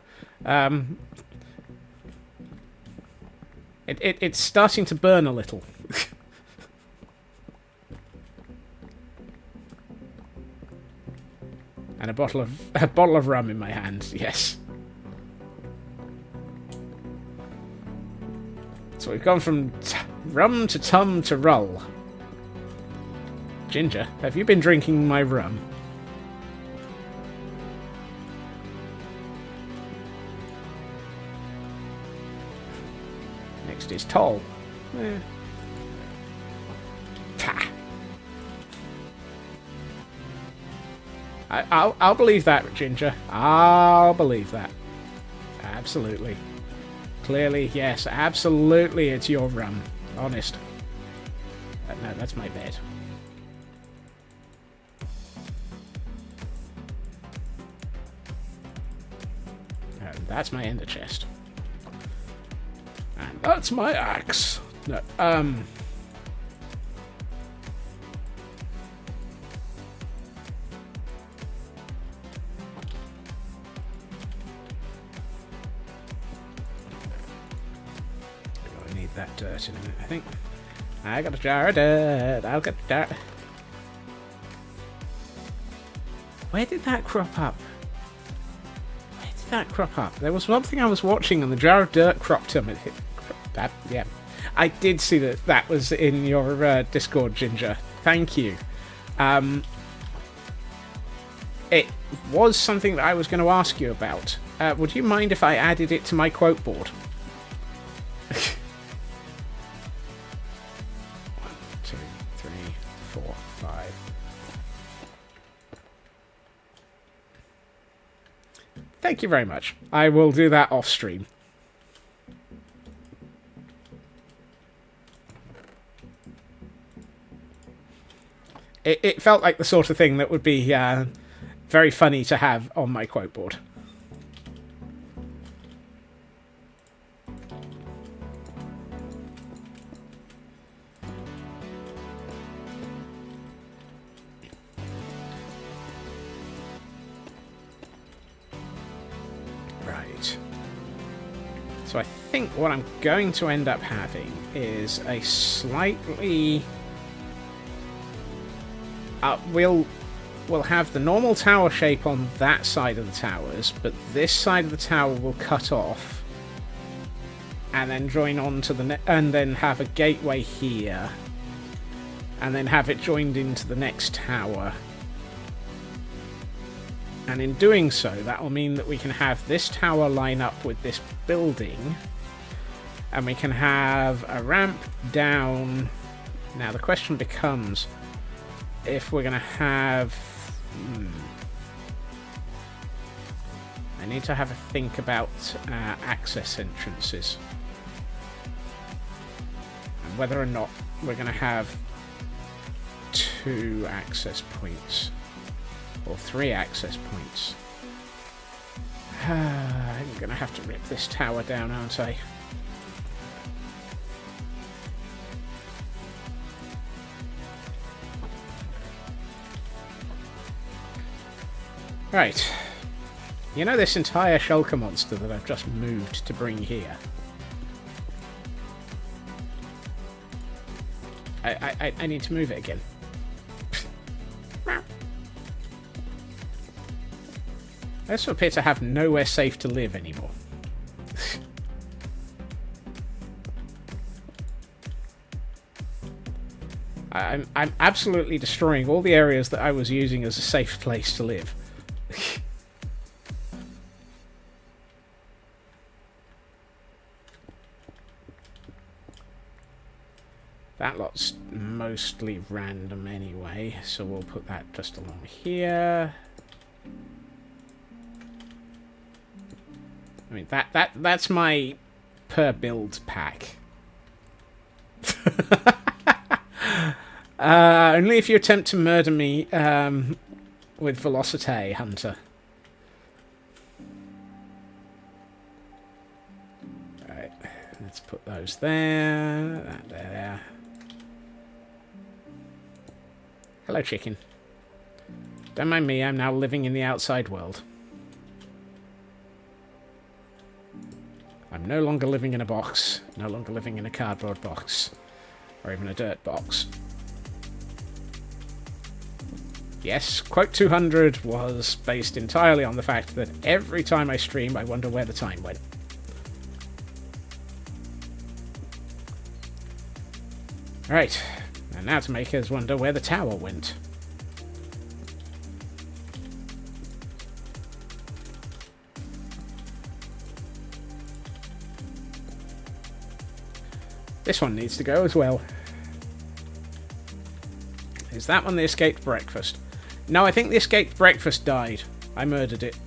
Speaker 1: It's starting to burn a little. And a bottle of rum in my hand. Yes. So we've gone from rum to tum to roll. Ginger, have you been drinking my rum? Next is Toll. Ta. I'll believe that, Ginger. I'll believe that. Absolutely. Clearly, yes, absolutely, it's your rum. Honest. No, that's my bed. And that's my ender chest. And that's my axe. No, that dirt in a minute, I think. I got a jar of dirt. I'll get dirt. Where did that crop up? Where did that crop up? There was one thing I was watching and the jar of dirt cropped up. Yeah. I did see that was in your Discord, Ginger. Thank you. It was something that I was going to ask you about. Would you mind if I added it to my quote board? 4, 5. Thank you very much. I will do that off stream. It felt like the sort of thing that would be very funny to have on my quote board. So I think what I'm going to end up having is a slightly... we'll have the normal tower shape on that side of the towers, but this side of the tower will cut off and then join on to the and then have a gateway here and then have it joined into the next tower. And in doing so, that will mean that we can have this tower line up with this building, and we can have a ramp down. Now the question becomes if we're going to have... I need to have a think about access entrances, and whether or not we're going to have 2 access points. Or 3 access points. I'm going to have to rip this tower down, aren't I? Right. You know this entire shulker monster that I've just moved to bring here? I need to move it again. I also appear to have nowhere safe to live anymore. I'm absolutely destroying all the areas that I was using as a safe place to live. That lot's mostly random anyway, so we'll put that just along here. I mean, that's my per build pack. Only if you attempt to murder me with Velocity, Hunter. Right, let's put those there, that there. Hello, chicken. Don't mind me, I'm now living in the outside world. I'm no longer living in a box, no longer living in a cardboard box, or even a dirt box. Yes, quote 200 was based entirely on the fact that every time I stream, I wonder where the time went. Right, and now to make us wonder where the tower went. This one needs to go as well. Is that one the escaped breakfast? No, I think the escaped breakfast died. I murdered it.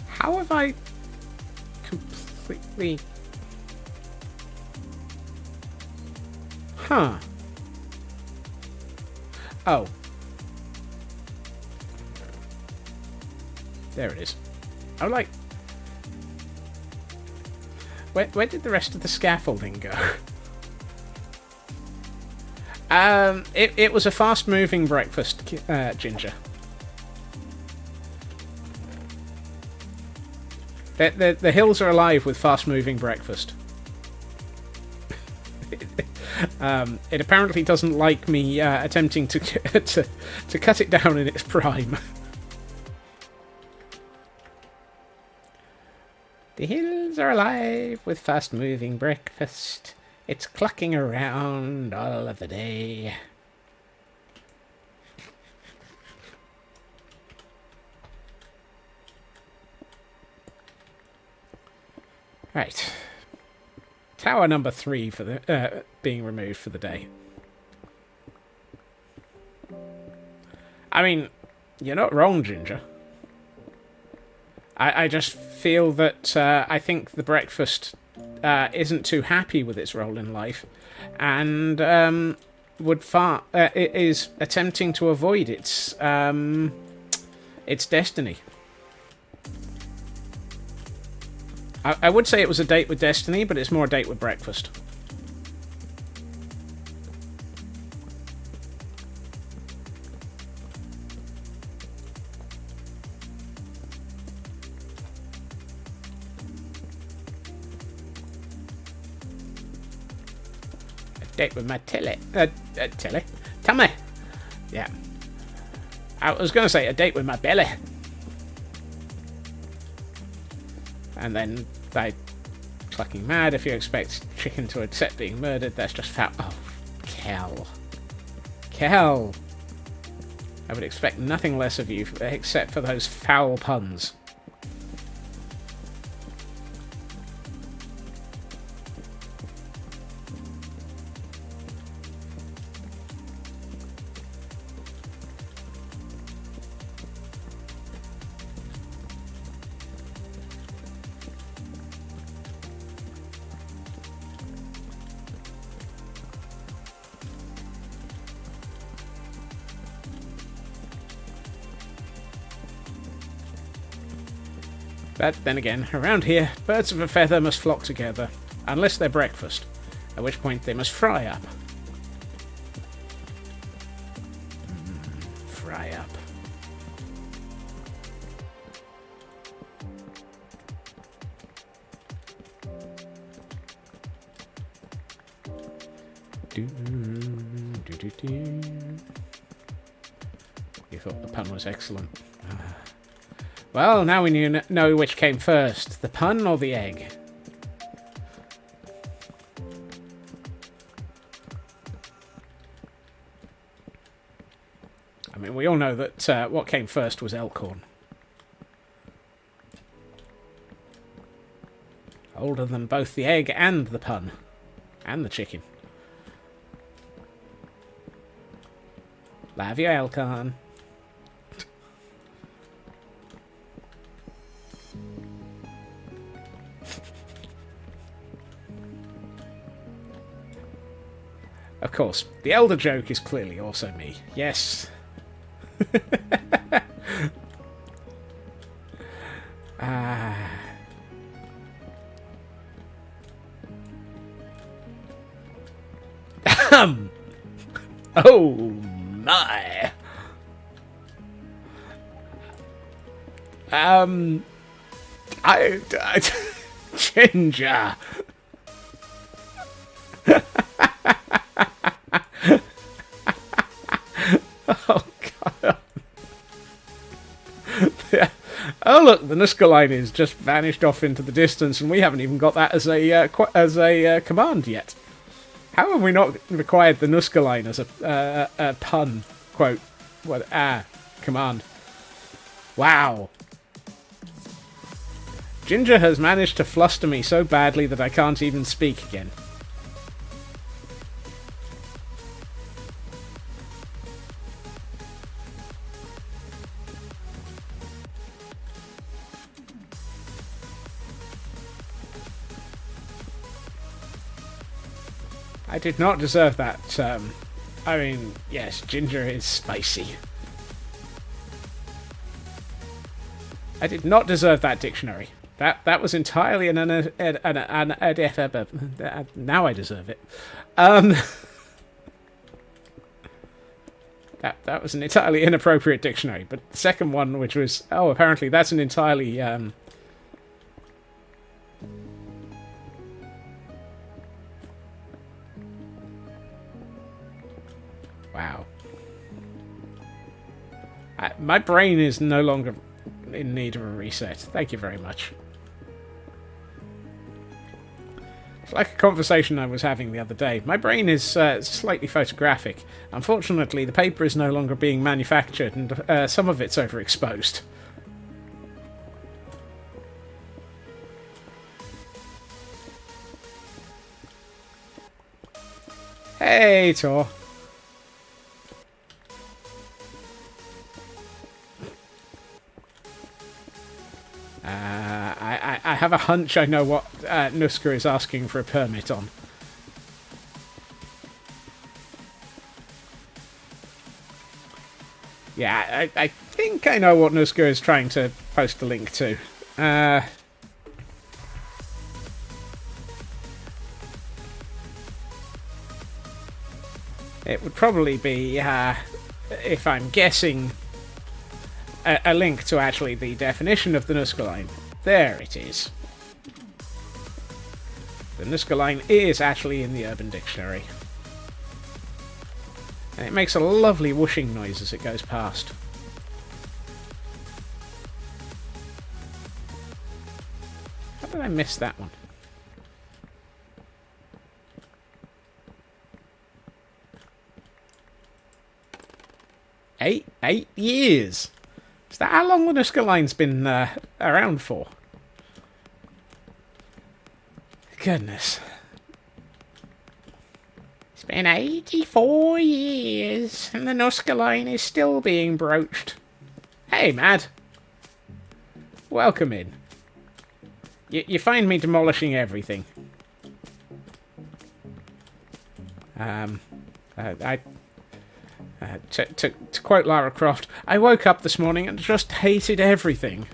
Speaker 1: How have I completely... Huh. Oh. There it is. Oh, like... Where did the rest of the scaffolding go? It was a fast-moving breakfast, Ginger. The hills are alive with fast-moving breakfast. It apparently doesn't like me attempting to cut it down in its prime. The hills are alive with fast-moving breakfast. It's clucking around all of the day. Right. Tower number 3 for the being removed for the day. I mean, you're not wrong, Ginger. I just feel that I think the breakfast isn't too happy with its role in life, and is attempting to avoid its destiny. I would say it was a date with destiny, but it's more a date with breakfast. Date with my tummy. Yeah. I was going to say a date with my belly. And then I fucking mad if you expect chicken to accept being murdered. That's just foul. Oh, Kel. Kel. I would expect nothing less of you except for those foul puns. But then again, around here, birds of a feather must flock together, unless they're breakfast. At which point they must fry up. Fry up. You thought the pun was excellent. Well, now we know which came first, the pun or the egg. I mean, we all know that what came first was Elkhorn. Older than both the egg and the pun. And the chicken. Love you, Elkhorn. Of course, the elder joke is clearly also me. Yes. Oh my. Ginger. Oh god. Oh look, the Nuska line is just vanished off into the distance, and we haven't even got that as a command yet. How have we not required the Nuska line as a pun quote? What command? Wow. Ginger has managed to fluster me so badly that I can't even speak again. I did not deserve that. I mean, yes, Ginger is spicy. I did not deserve that dictionary. That was entirely now I deserve it. That was an entirely inappropriate dictionary. But the second one, which was apparently that's an entirely wow. My brain is no longer in need of a reset. Thank you very much. It's like a conversation I was having the other day. My brain is slightly photographic. Unfortunately, the paper is no longer being manufactured, and some of it's overexposed. Hey, Tor. I have a hunch I know what Nuska is asking for a permit on. Yeah, I think I know what Nuska is trying to post the link to. It would probably be, if I'm guessing, a link to actually the definition of the Nuska line. There it is. The Nuska line is actually in the Urban Dictionary. And it makes a lovely whooshing noise as it goes past. How did I miss that one? Eight years! Is that how long the Nuska line's been around for? Goodness. It's been 84 years, and the Nuska line is still being broached. Hey, Mad. Welcome in. You find me demolishing everything. To quote Lara Croft, I woke up this morning and just hated everything.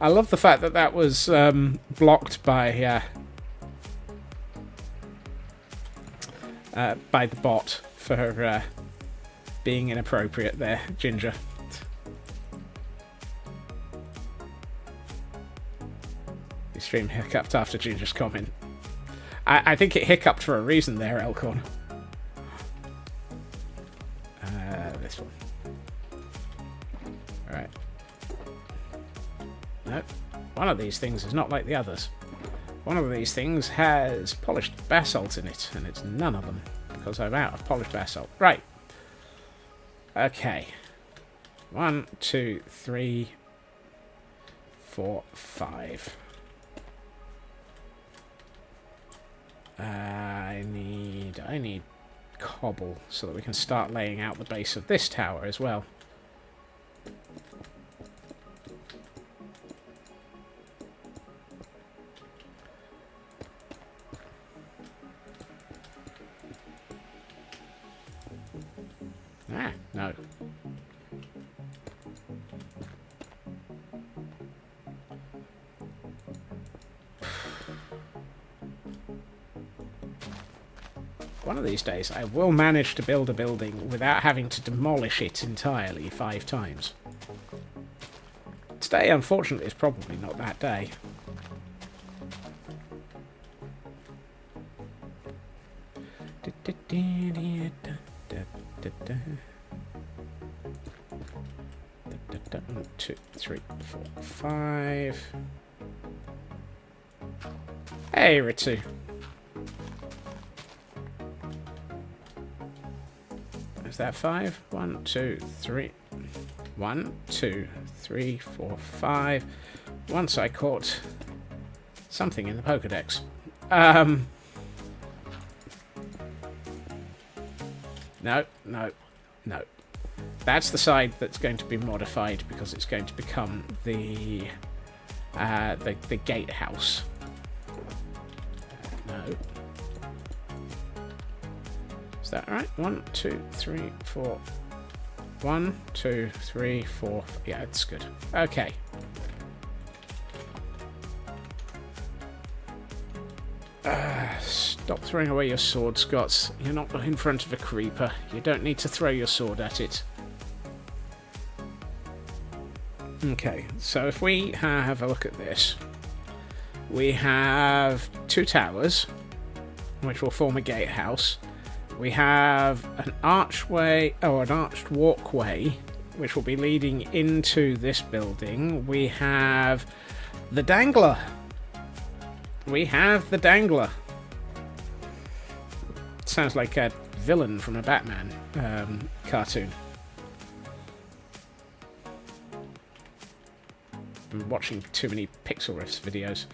Speaker 1: I love the fact that that was blocked by the bot for being inappropriate there, Ginger. The stream hiccuped after Ginger's comment. I think it hiccuped for a reason there, Elkhorn. This one. Alright. Nope. One of these things is not like the others. One of these things has polished basalt in it, and it's none of them, because I'm out of polished basalt. Right. Okay. 1, 2, 3, 4, 5. I need cobble so that we can start laying out the base of this tower as well. Ah, no. One of these days I will manage to build a building without having to demolish it entirely 5 times. Today, unfortunately, is probably not that day. One, 2, 3, 4, 5. Hey, Ritsu. Is that 5? 1, 2, 3. 1, 2, 3, 4, 5. Once I caught something in the Pokedex. No. That's the side that's going to be modified because it's going to become the gatehouse. No. Is that right? 1, 2, 3, 4. 1, 2, 3, 4. Yeah, it's good. Okay. Stop throwing away your sword, Scots. You're not in front of a creeper. You don't need to throw your sword at it. Okay, so if we have a look at this, we have 2 towers, which will form a gatehouse. We have an archway, an arched walkway, which will be leading into this building. We have the dangler. Sounds like a villain from a Batman cartoon. Been watching too many Pixel Riffs videos.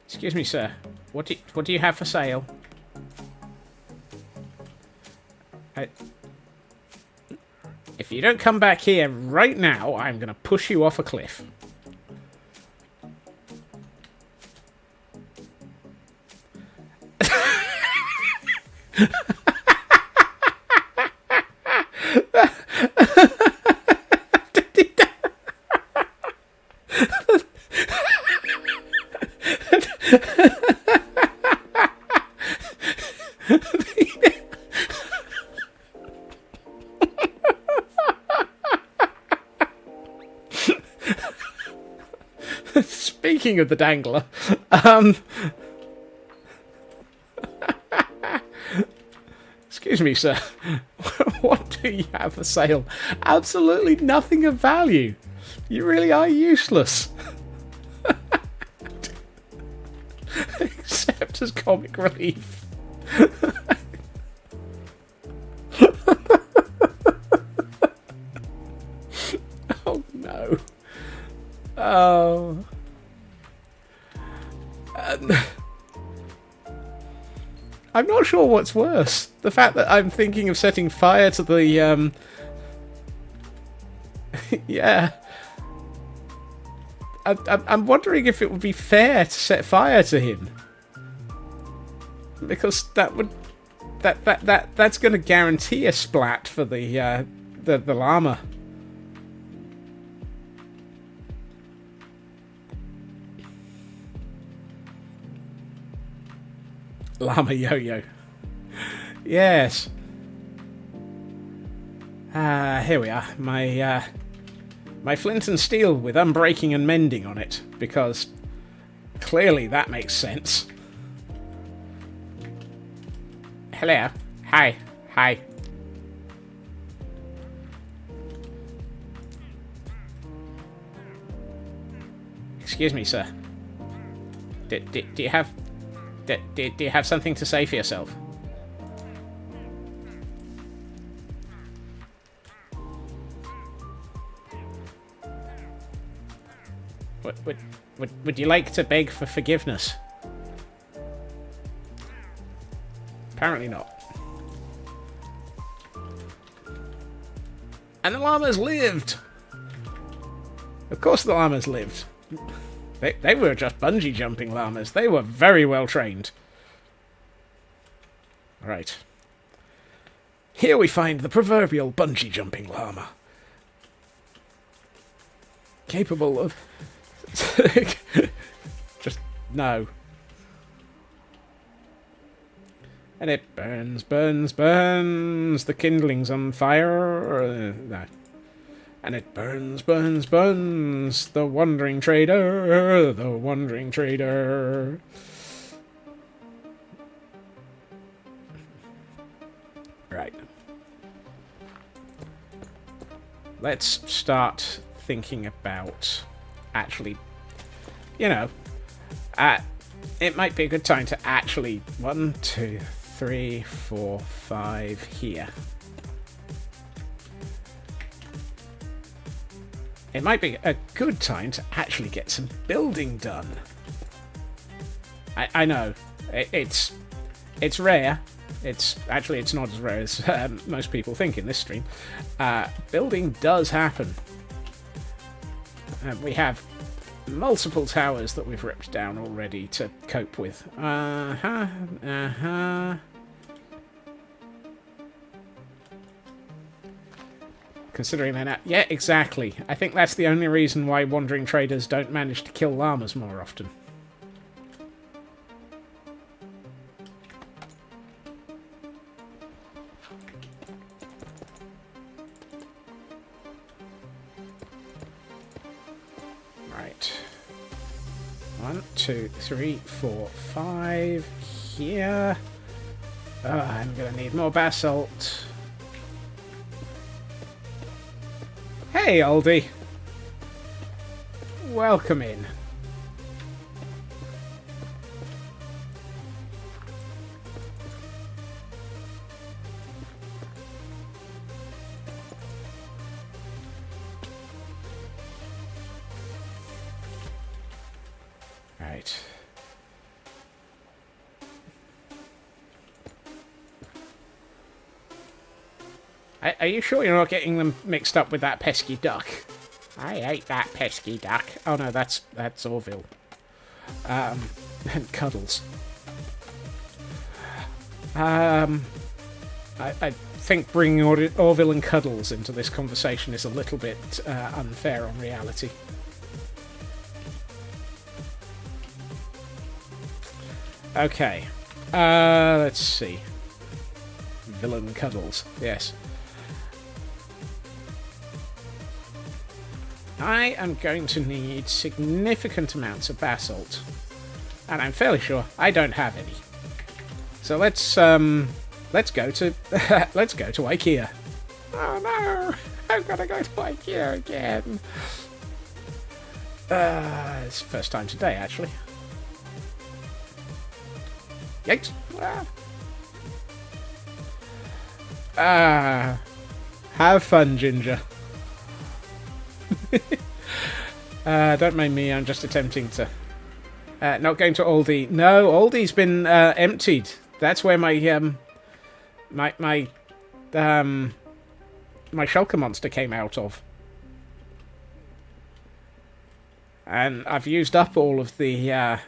Speaker 1: Excuse me, sir. What do you have for sale? If you don't come back here right now, I'm going to push you off a cliff. Speaking of the dangler, excuse me, sir. What do you have for sale? Absolutely nothing of value. You really are useless. Except as comic relief. Oh no. Oh. I'm not sure what's worse. The fact that I'm thinking of setting fire to the, yeah. I'm wondering if it would be fair to set fire to him. Because that would... That's going to guarantee a splat for the llama. Llama yo-yo. Yes. Here we are. My flint and steel with unbreaking and mending on it, because clearly that makes sense. Hello. Hi. Hi. Excuse me, sir. Do you have... Do you have something to say for yourself? Would you like to beg for forgiveness? Apparently not. And the llamas lived! Of course the llamas lived. They were just bungee jumping llamas. They were very well trained. Right. Here we find the proverbial bungee jumping llama. Capable of... just... no. And it burns, burns, burns. The kindling's on fire. No. And it burns, burns, burns. The wandering trader. The wandering trader. Right. Let's start thinking about actually, you know, it might be a good time to actually 1, 2, 3, 4, 5 here. It might be a good time to actually get some building done. I know it's rare. It's not as rare as most people think in this stream. Building does happen. We have multiple towers that we've ripped down already to cope with. Considering they're not... Yeah, exactly. I think that's the only reason why wandering traders don't manage to kill llamas more often. Right. 1, 2, 3, 4, 5 here. I'm gonna need more basalt. Hey, oldie. Welcome in. Right. Are you sure you're not getting them mixed up with that pesky duck? I hate that pesky duck. Oh no, that's Orville. And Cuddles. I think bringing Orville and Cuddles into this conversation is a little bit unfair on reality. Okay. Let's see. Villain Cuddles. Yes. I am going to need significant amounts of basalt, and I'm fairly sure I don't have any. So let's go to let's go to IKEA. Oh no, I've got to go to IKEA again. It's the first time today, actually. Yikes! Have fun, Ginger. Don't mind me, I'm just attempting to... not going to Aldi. No, Aldi's been emptied. That's where my my shulker monster came out of. And I've used up all of the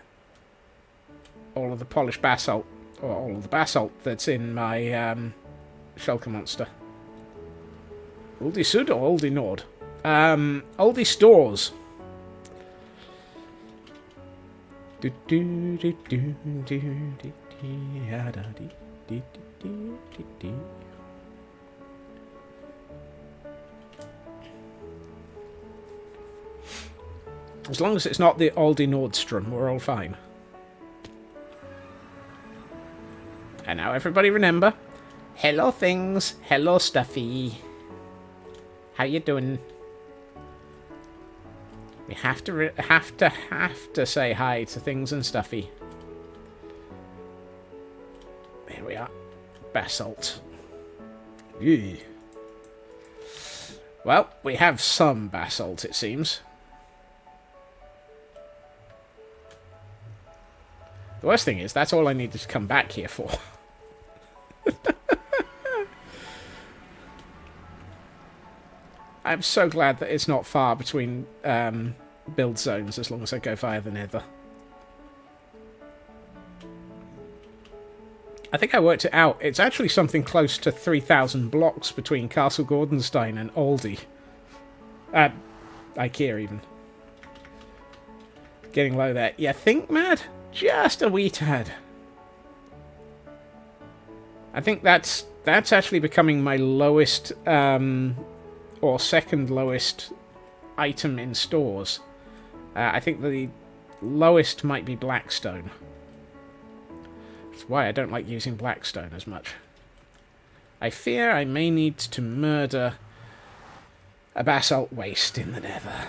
Speaker 1: polished basalt, or all of the basalt that's in my shulker monster. Aldi Sud or Aldi Nord? Aldi Stores. As long as it's not the Aldi Nordstrom, we're all fine. And now everybody remember, hello things, hello stuffy. How you doing? We have to say hi to things and stuffy. Here we are. Basalt. Ew. Well, we have some basalt, it seems. The worst thing is, that's all I needed to come back here for. I'm so glad that it's not far between build zones as long as I go via the nether. I think I worked it out. It's actually something close to 3,000 blocks between Castle Gordonstein and Aldi. IKEA even. Getting low there. You think, Mad? Just a wee tad. I think that's actually becoming my lowest, or second lowest item in stores. I think the lowest might be Blackstone. That's why I don't like using Blackstone as much. I fear I may need to murder a basalt waste in the nether.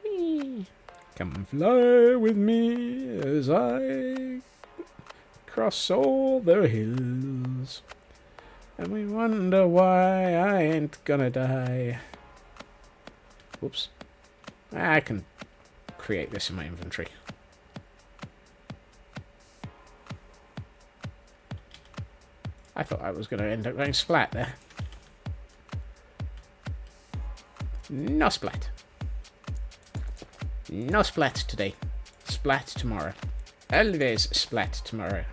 Speaker 1: Whee! Come fly with me as I cross all the hills. And we wonder why I ain't gonna die. Whoops. I can create this in my inventory. I thought I was going to end up going splat there. No splat. No splat today. Splat tomorrow. Always splat tomorrow.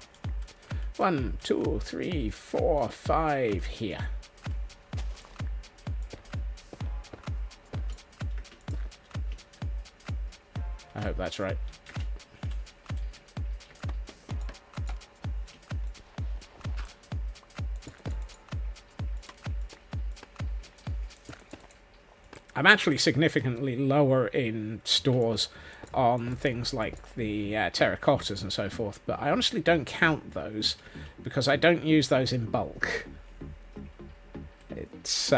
Speaker 1: 1, 2, 3, 4, 5 here. I hope that's right. I'm actually significantly lower in stores on things like the terracottas and so forth, but I honestly don't count those because I don't use those in bulk. It's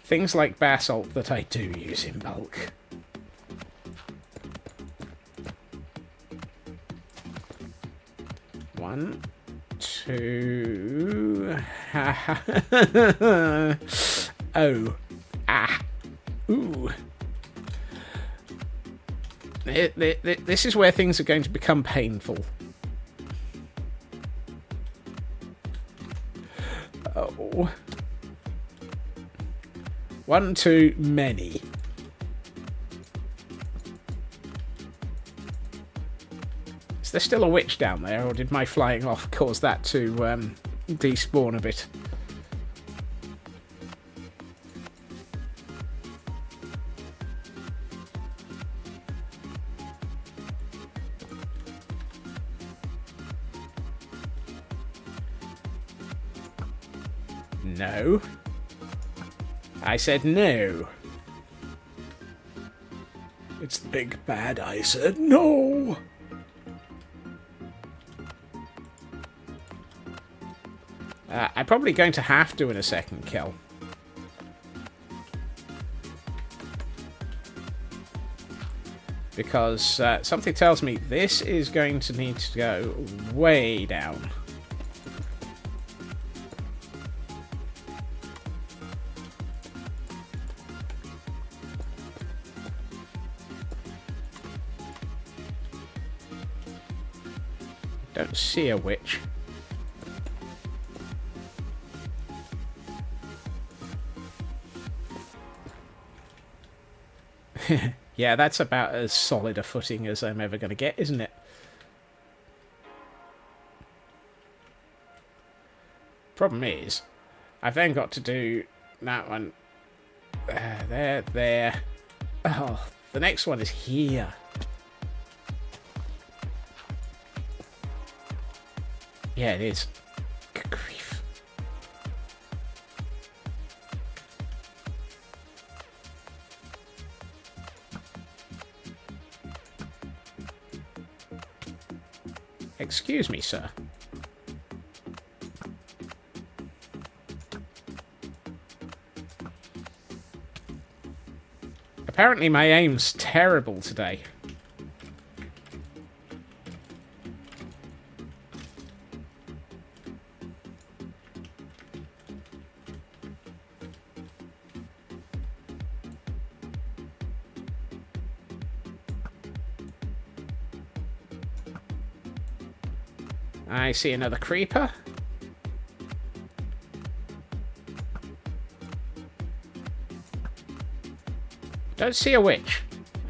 Speaker 1: things like basalt that I do use in bulk. One, two... oh. Ah. Ooh. This is where things are going to become painful. Oh. One too many. Is there still a witch down there, or did my flying off cause that to despawn a bit? No. I said no. It's the big bad. I said no. I'm probably going to have to in a second kill. Because something tells me this is going to need to go way down. Don't see a witch. Yeah, that's about as solid a footing as I'm ever going to get, isn't it? Problem is, I've then got to do that one. There. Oh, The next one is here. Yeah, it is. Good grief. Excuse me, sir. Apparently my aim's terrible today. I see another creeper. Don't see a witch.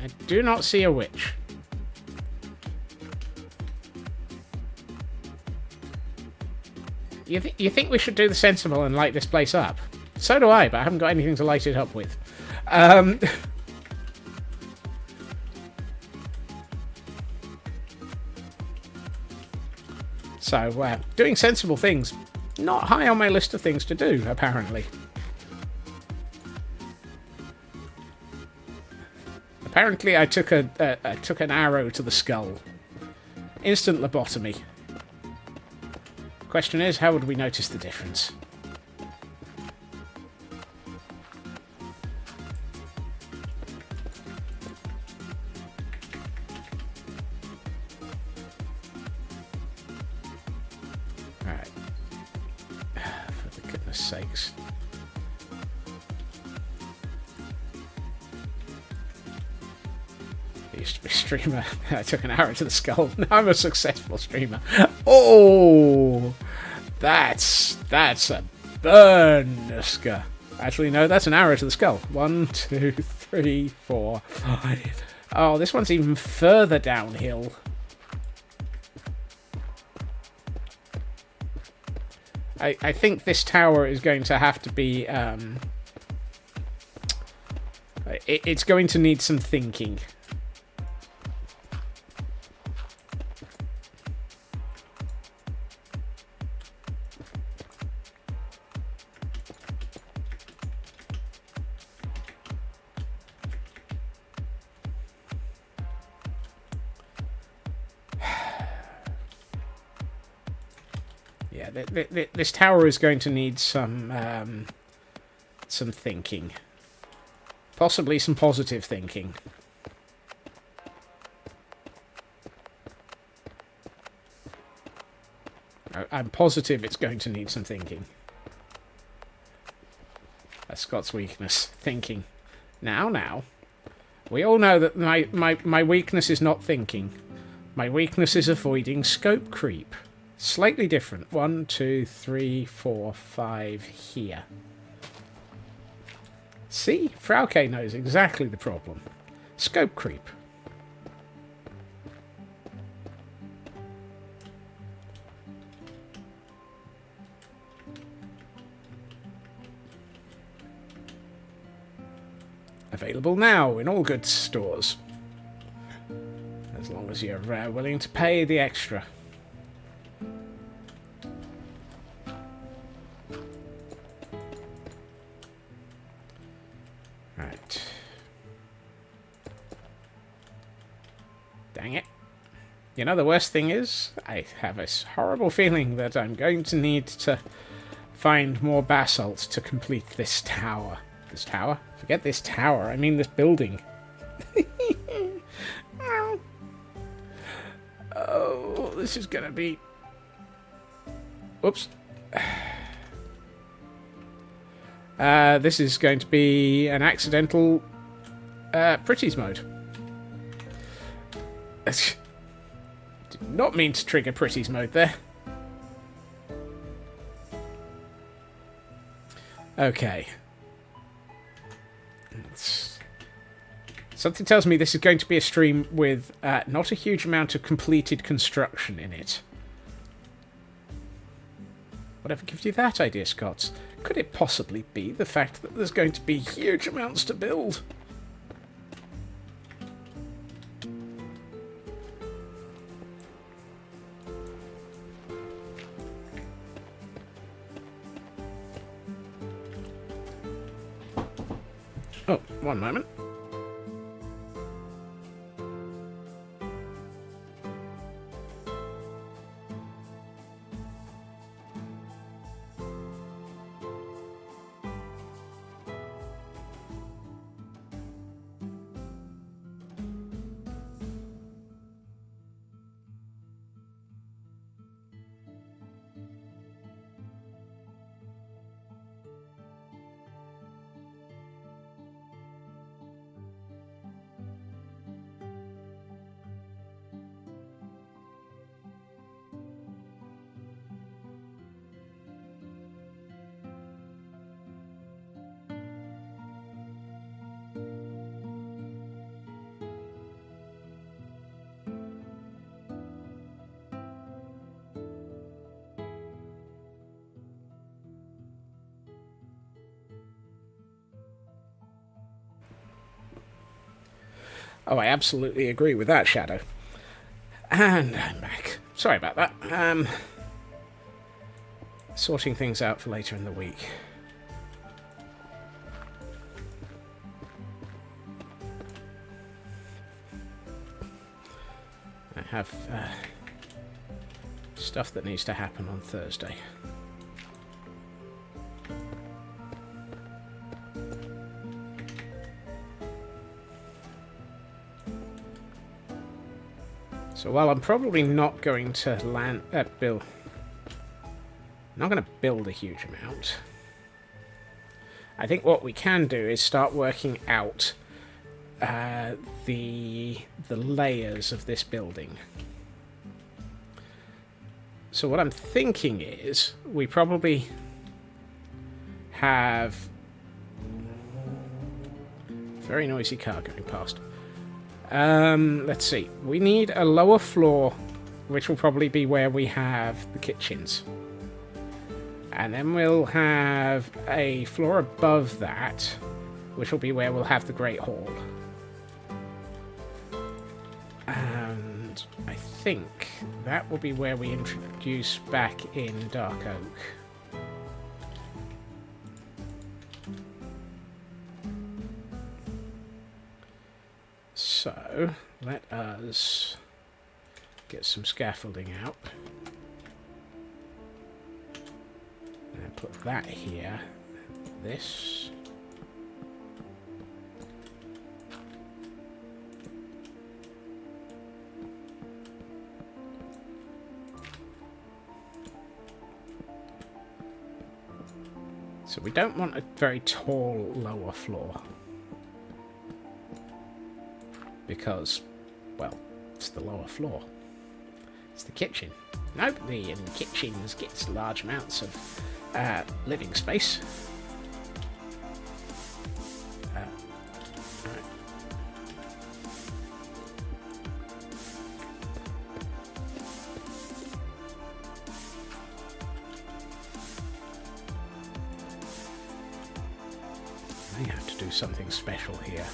Speaker 1: I do not see a witch. You think we should do the sensible and light this place up? So do I, but I haven't got anything to light it up with. So, doing sensible things, not high on my list of things to do, apparently. Apparently, I took an arrow to the skull. Instant lobotomy. Question is, how would we notice the difference? Alright. For the goodness sakes. I used to be a streamer. I took an arrow to the skull. Now I'm a successful streamer. Oh! That's a burn, Nuska. Actually, no, that's an arrow to the skull. 1, 2, 3, 4, 5. Oh, this one's even further downhill. I think this tower is going to have to be... it's going to need some thinking. Yeah, this tower is going to need some thinking. Possibly some positive thinking. I'm positive it's going to need some thinking. That's Scott's weakness. Thinking. Now. We all know that my weakness is not thinking. My weakness is avoiding scope creep. Slightly different. 1, 2, 3, 4, 5 here. See? Frauke knows exactly the problem. Scope creep. Available now in all good stores. As long as you're willing to pay the extra. Right. Dang it. You know, the worst thing is, I have a horrible feeling that I'm going to need to find more basalt to complete this tower. This tower? Forget this tower, I mean this building. Oh, this is gonna be... Whoops. This is going to be an accidental pretties mode. Did not mean to trigger pretties mode there. Okay. Something tells me this is going to be a stream with not a huge amount of completed construction in it. Whatever gives you that idea, Scott? Could it possibly be the fact that there's going to be huge amounts to build? Oh, one moment. Oh, I absolutely agree with that, Shadow. And I'm back. Sorry about that. Sorting things out for later in the week. I have stuff that needs to happen on Thursday. So while I'm probably not going to build a huge amount, I think what we can do is start working out the layers of this building. So what I'm thinking is we probably have very noisy car going past. Let's see. We need a lower floor, which will probably be where we have the kitchens. And then we'll have a floor above that, which will be where we'll have the Great Hall. And I think that will be where we introduce back in Dark Oak. So, let us get some scaffolding out. And put that here. This. So we don't want a very tall lower floor. Because, well, it's the lower floor. It's the kitchen. Nobody in kitchens gets large amounts of living space. Right. I have to do something special here.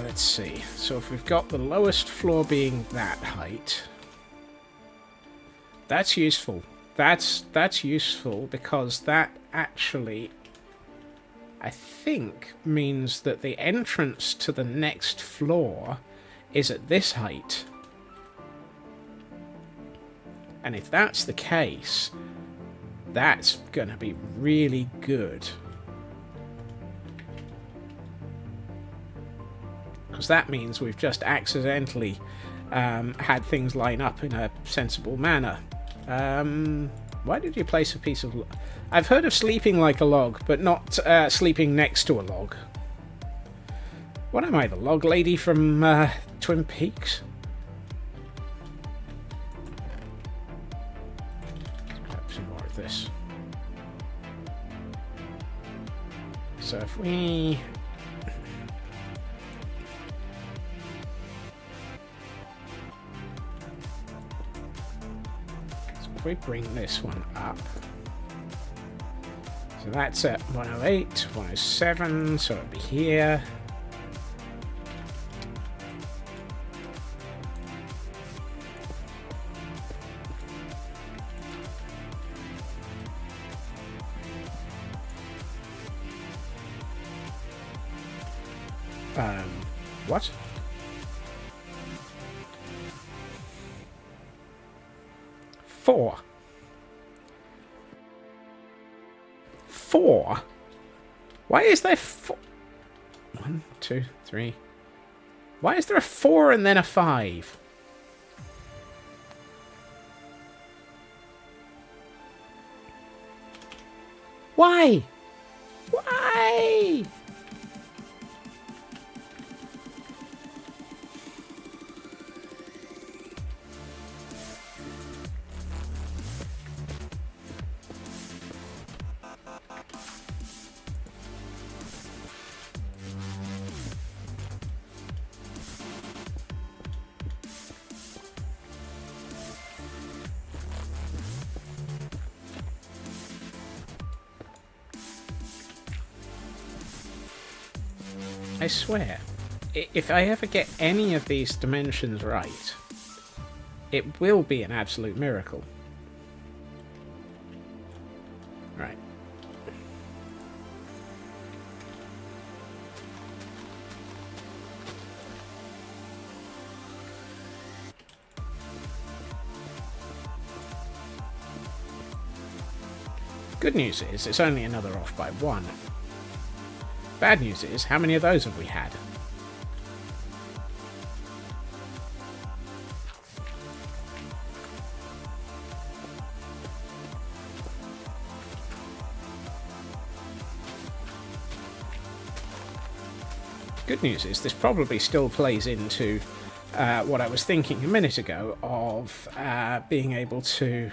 Speaker 1: Let's see. So if we've got the lowest floor being that height, that's useful. That's useful because that actually, I think, means that the entrance to the next floor is at this height. And if that's the case, that's going to be really good. Because that means we've just accidentally had things line up in a sensible manner. Why did you place a piece of... I've heard of sleeping like a log, but not sleeping next to a log. What am I, the log lady from Twin Peaks? Let's grab some more of this. So if we... If we bring this one up, so that's at 108, 107, so it'll be here. What? Four. Why is there four? 1, 2, 3. Why is there a 4 and then a 5? Why? Why? I swear, if I ever get any of these dimensions right, it will be an absolute miracle. Right. Good news is, it's only another off by 1. Bad news is, how many of those have we had? Good news is, this probably still plays into what I was thinking a minute ago of being able to...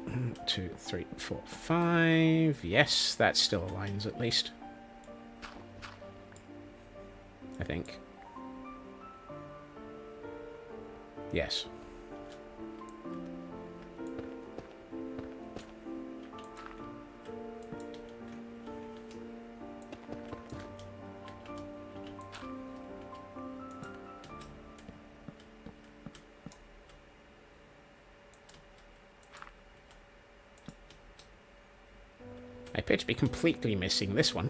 Speaker 1: 1, 2, 3, 4, 5. Yes, that still aligns at least. I think. Yes. I appear to be completely missing this one.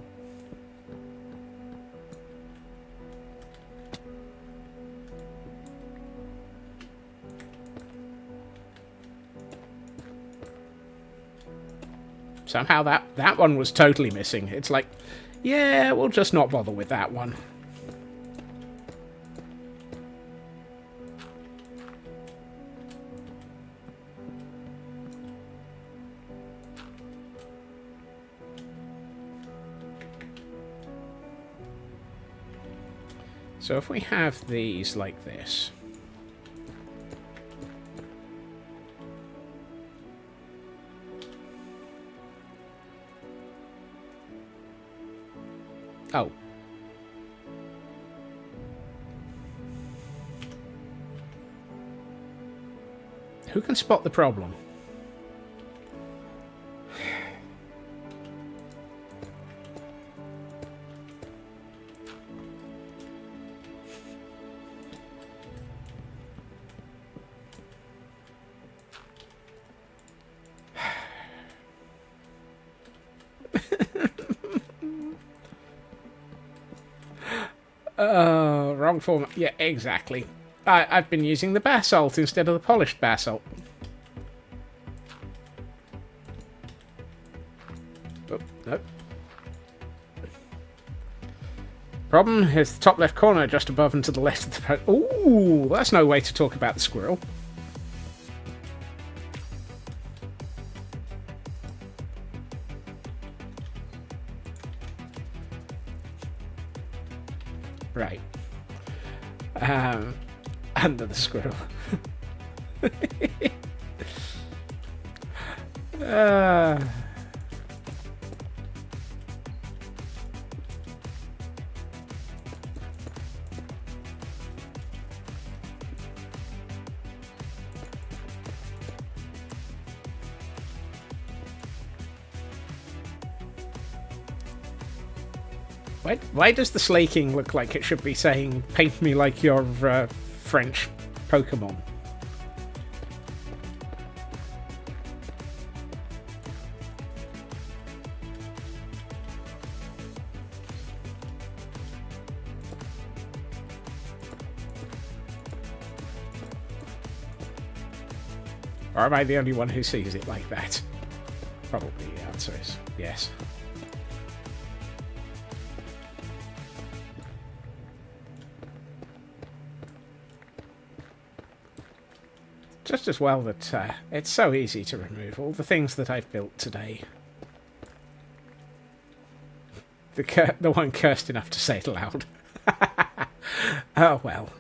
Speaker 1: Somehow that one was totally missing. It's like, yeah, we'll just not bother with that one. So if we have these like this... Oh. Who can spot the problem? Wrong form. Yeah, exactly. I've been using the basalt instead of the polished basalt. Oh, no. Problem is the top left corner just above and to the left of the... Ooh, that's no way to talk about the squirrel. Right. Under the squirrel. Why does the slaking look like it should be saying, paint me like your French Pokemon? Or am I the only one who sees it like that? Probably the answer is yes. Just as well that it's so easy to remove all the things that I've built today. The one cursed enough to say it aloud. Oh well.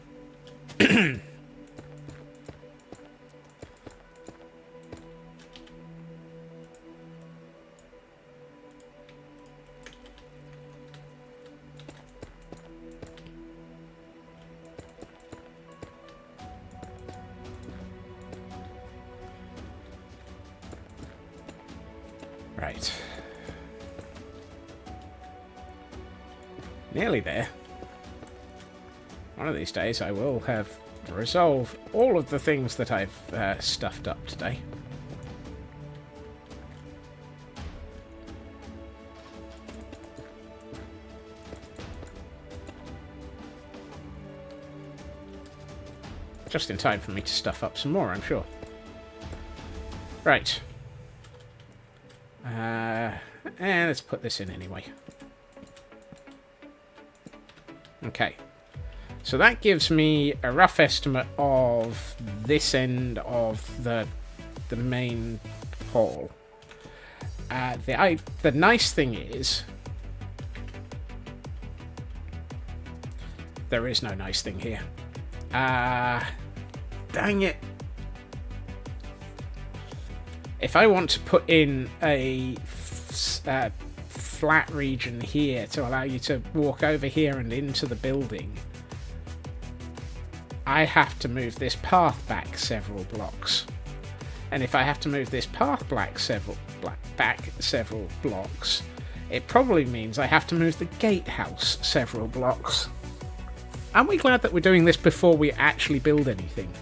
Speaker 1: Right. Nearly there. One of these days I will have resolved all of the things that I've stuffed up today. Just in time for me to stuff up some more, I'm sure. Right. And let's put this in anyway. Okay. So that gives me a rough estimate of this end of the main hall. The nice thing is... There is no nice thing here. Dang it. If I want to put in a flat region here to allow you to walk over here and into the building, I have to move this path back several blocks. And if I have to move this path back several blocks, it probably means I have to move the gatehouse several blocks. Aren't we glad that we're doing this before we actually build anything?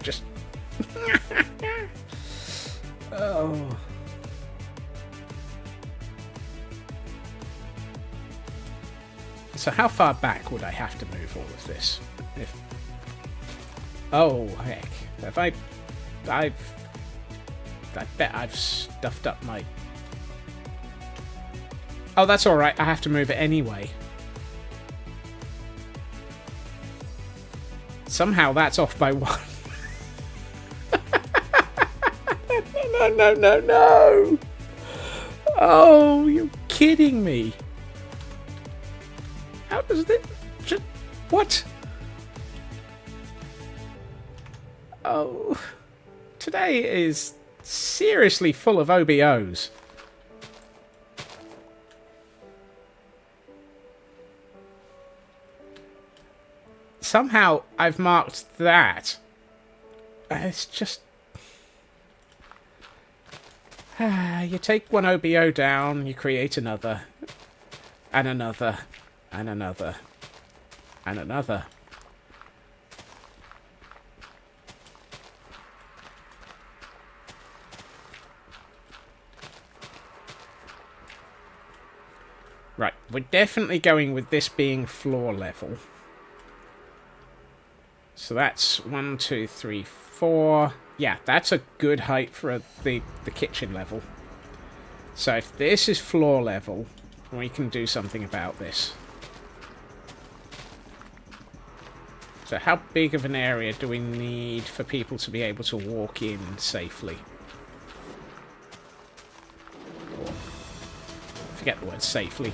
Speaker 1: Just oh. So how far back would I have to move all of this? Oh heck! I bet I've stuffed up my. Oh, that's all right. I have to move it anyway. Somehow that's off by one. No. Oh, you're kidding me. How does this... What? Oh. Today is seriously full of OBOs. Somehow I've marked that. It's just... You take one OBO down, you create another. And another. And another. And another. Right, we're definitely going with this being floor level. So that's 1, 2, 3, 4. Yeah, that's a good height for the kitchen level. So if this is floor level, we can do something about this. So how big of an area do we need for people to be able to walk in safely? Or, forget the word safely.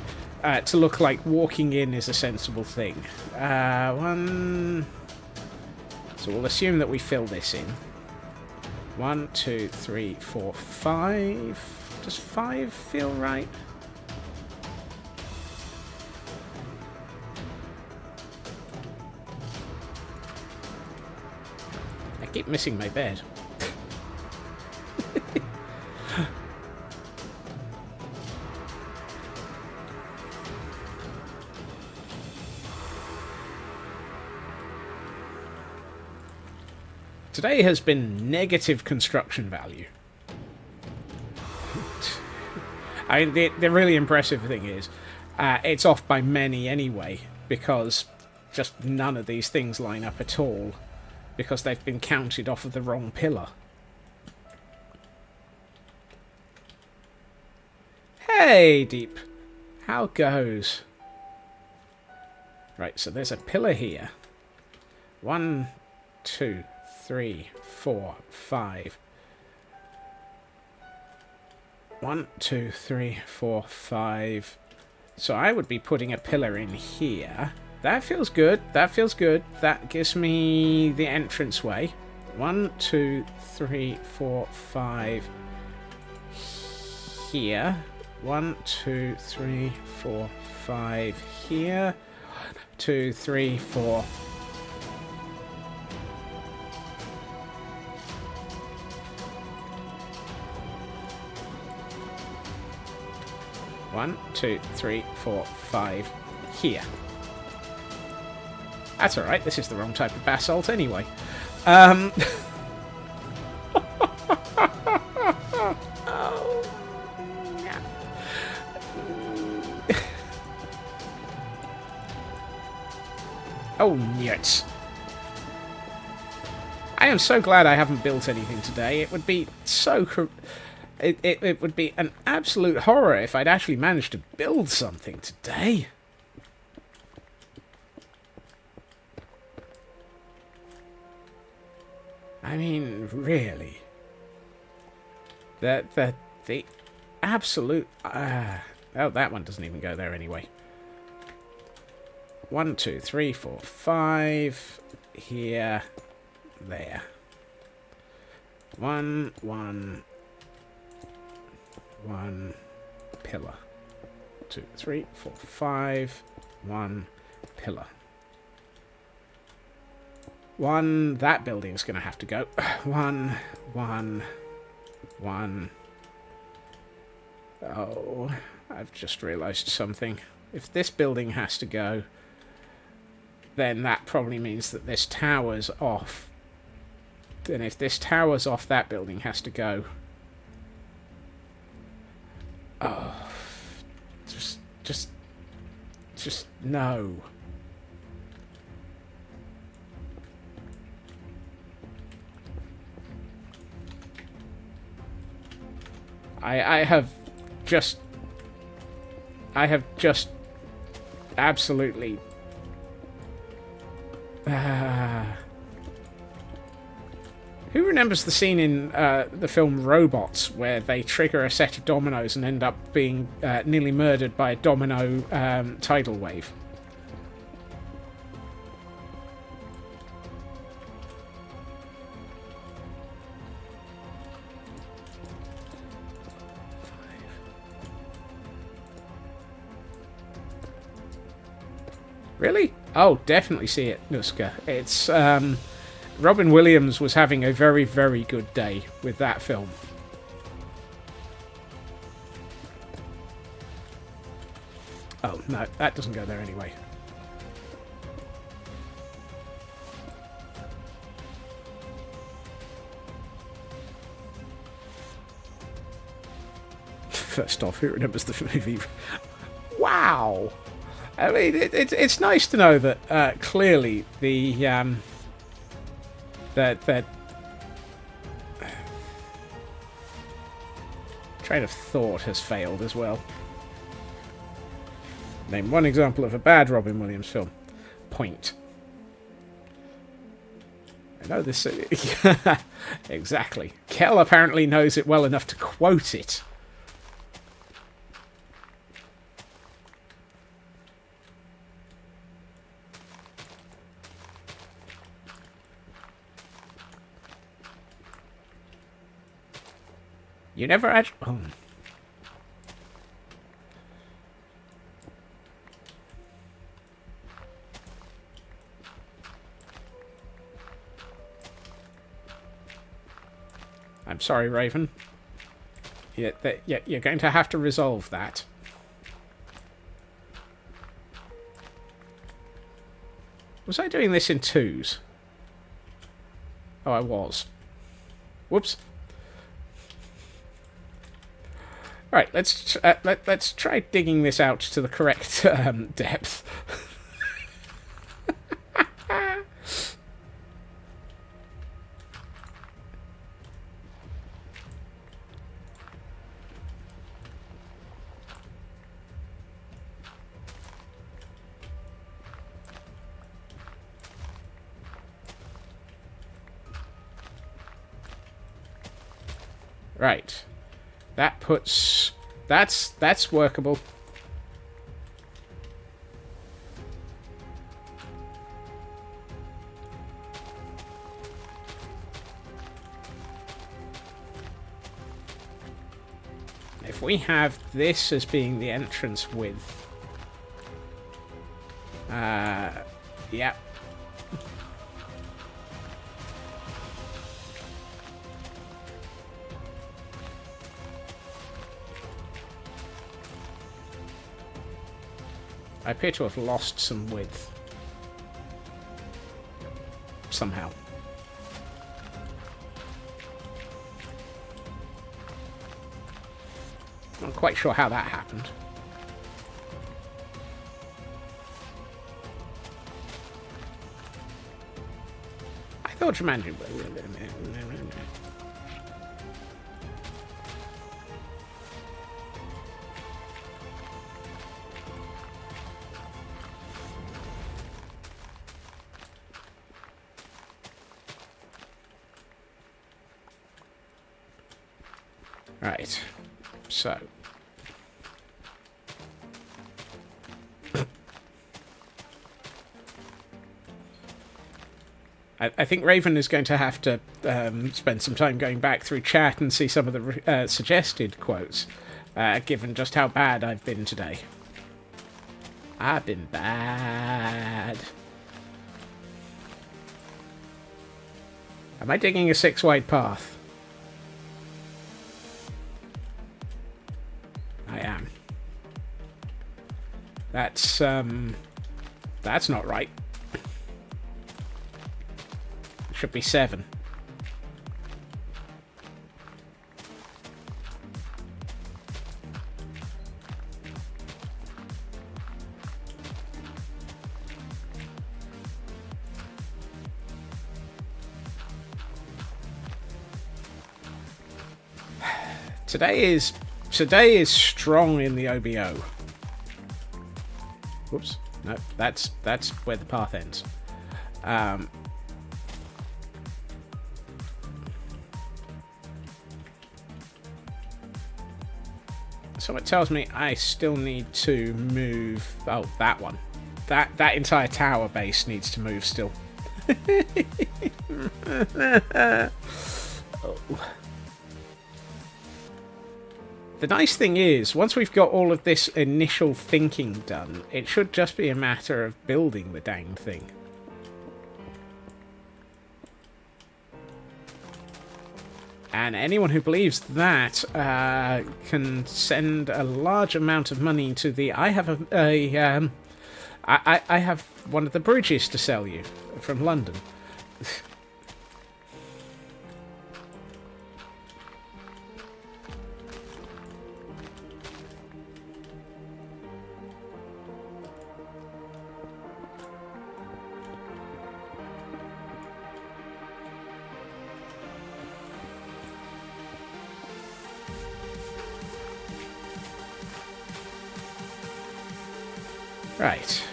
Speaker 1: To look like walking in is a sensible thing. One... So we'll assume that we fill this in. 1, 2, 3, 4, 5. Does 5 feel right? I keep missing my bed. Today has been negative construction value. I mean, the really impressive thing is, it's off by many anyway, because just none of these things line up at all, because they've been counted off of the wrong pillar. Hey, Deep. How goes? Right, so there's a pillar here. 1, 2, 3, 4, 5. 1, 2, 3, 4, 5. So I would be putting a pillar in here. That feels good. That feels good. That gives me the entranceway. 1, 2, 3, 4, 5. Here. 1, 2, 3, 4, 5. Here. 1, 2, 3, 4. One, 2, 3, 4, 5. Here. That's alright, this is the wrong type of basalt anyway. Oh, yeah. Oh, nuts. I am so glad I haven't built anything today. It would be so... It would be an absolute horror if I'd actually managed to build something today. I mean, really. The absolute... oh, that one doesn't even go there anyway. 1, 2, 3, 4, 5. Here. There. 1, 1... 1 pillar. 2, 3, 4, 5. 1 pillar. 1. That building's going to have to go. 1, 1, 1. Oh, I've just realised something. If this building has to go, then that probably means that this tower's off. And if this tower's off, that building has to go. Oh, just no. I have just absolutely Who remembers the scene in the film Robots where they trigger a set of dominoes and end up being nearly murdered by a domino tidal wave? Really? Oh, definitely see it, Nuska. It's Robin Williams was having a very, very good day with that film. Oh, no, that doesn't go there anyway. First off, who remembers the movie? Wow! I mean, it's nice to know that clearly the train of thought has failed as well. Name one example of a bad Robin Williams film. Point. I know this. Exactly. Kel apparently knows it well enough to quote it. You never actually... Oh. I'm sorry, Raven. You're going to have to resolve that. Was I doing this in twos? Oh, I was. Whoops. All right, let's try digging this out to the correct depth. Right. That puts... That's workable. If we have this as being the entrance width... yeah. I appear to have lost some width. Somehow. Not quite sure how that happened. I thought Jumanji... Right, so... I think Raven is going to have to spend some time going back through chat and see some of the suggested quotes, given just how bad I've been today. I've been bad. Am I digging a 6-wide path? I am. That's not right. It should be 7. Today is strong in the OBO. Whoops. No, that's where the path ends. So it tells me I still need to move... Oh, that one. That entire tower base needs to move still. Oh. The nice thing is, once we've got all of this initial thinking done, it should just be a matter of building the dang thing. And anyone who believes that can send a large amount of money to the... I have I have one of the bridges to sell you from London. Right.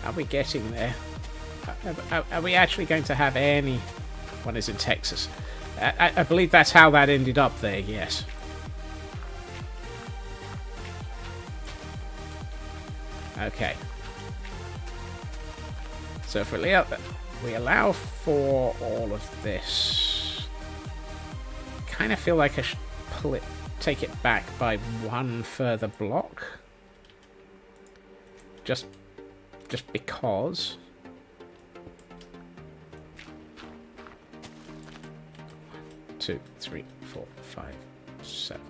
Speaker 1: Are we getting there? Are we actually going to have any... One is in Texas. I believe that's how that ended up there, yes. Okay. So if we allow for all of this, I kind of feel like I should take it back by one further block. Just because. 1, 2, 3, 4, 5, 7.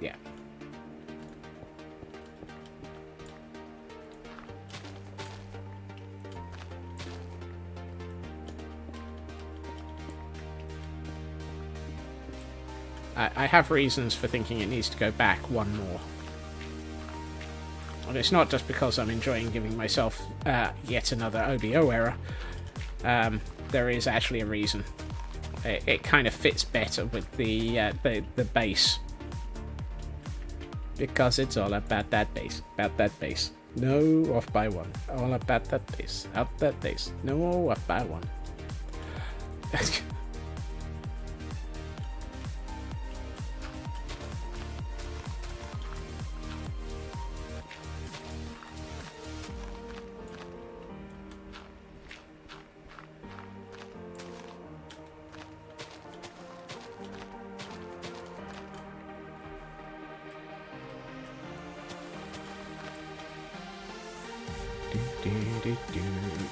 Speaker 1: Yeah. I have reasons for thinking it needs to go back one more. And it's not just because I'm enjoying giving myself yet another OBO error. There is actually a reason. It kind of fits better with the bass. Because it's all about that bass. About that bass. No, off by one. All about that bass. Out that bass. No, off by one.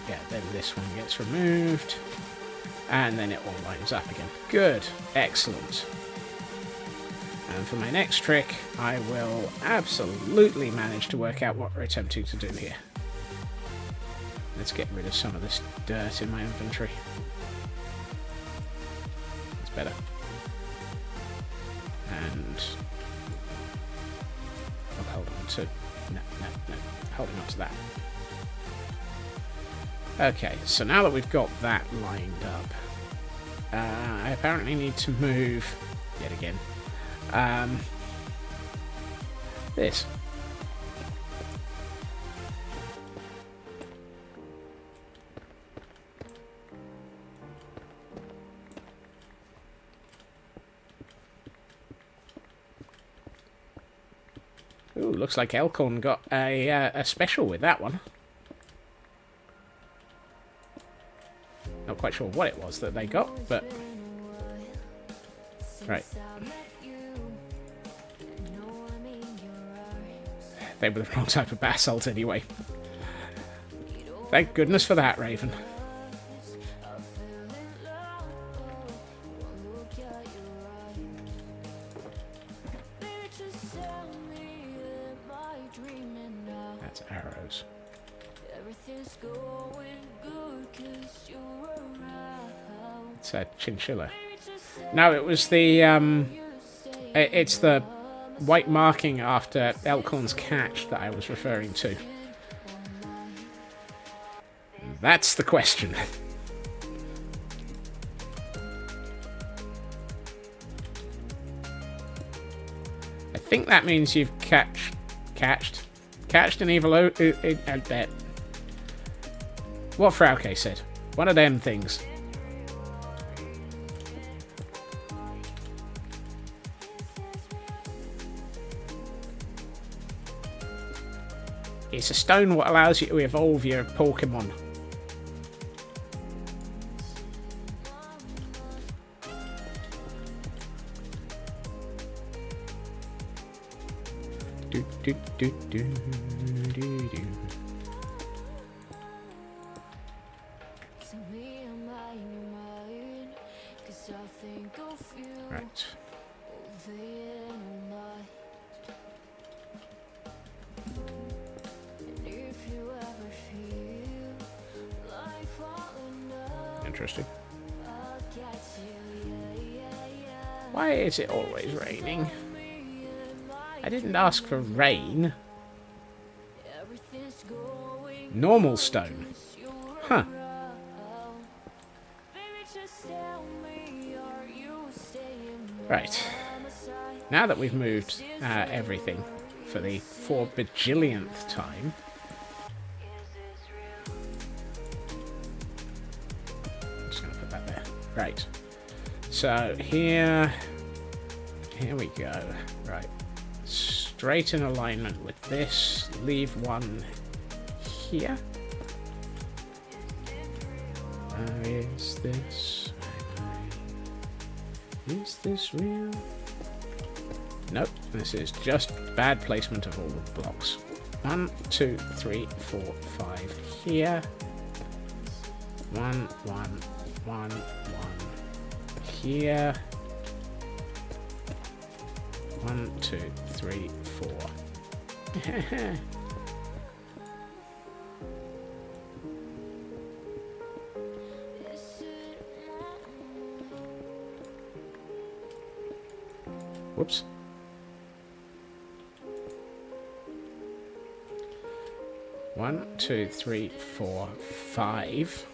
Speaker 1: Yeah, then this one gets removed. And then it all lines up again. Good. Excellent. And for my next trick, I will absolutely manage to work out what we're attempting to do here. Let's get rid of some of this dirt in my inventory. That's better. And I'll hold on to... No. Holding on to that. Okay, so now that we've got that lined up, I apparently need to move, yet again, this. Ooh, looks like Elkhorn got a special with that one. Not quite sure what it was that they got, but... Right. They were the wrong type of basalt anyway. Thank goodness for that, Raven. That's arrows. It's a chinchilla. No, it was the it's the white marking after Elkhorn's catch that I was referring to. That's the question. I think that means you've catched an evil bet. What Frauke said. One of them things. It's a stone what allows you to evolve your Pokemon. Right. Interesting. Why is it always raining? I didn't ask for rain. Normal stone. Huh. Right. Now that we've moved everything for the 4 bajillionth time... I'm just going to put that there. Right. So here we go. Right. Straight in alignment with this. Leave one here. Is this... Is this real? Nope, this is just bad placement of all the blocks. 1, 2, 3, 4, 5 here. 1, 1, 1, 1 here. 1, 2, 3, 4. Whoops. One, two, three, four, 5.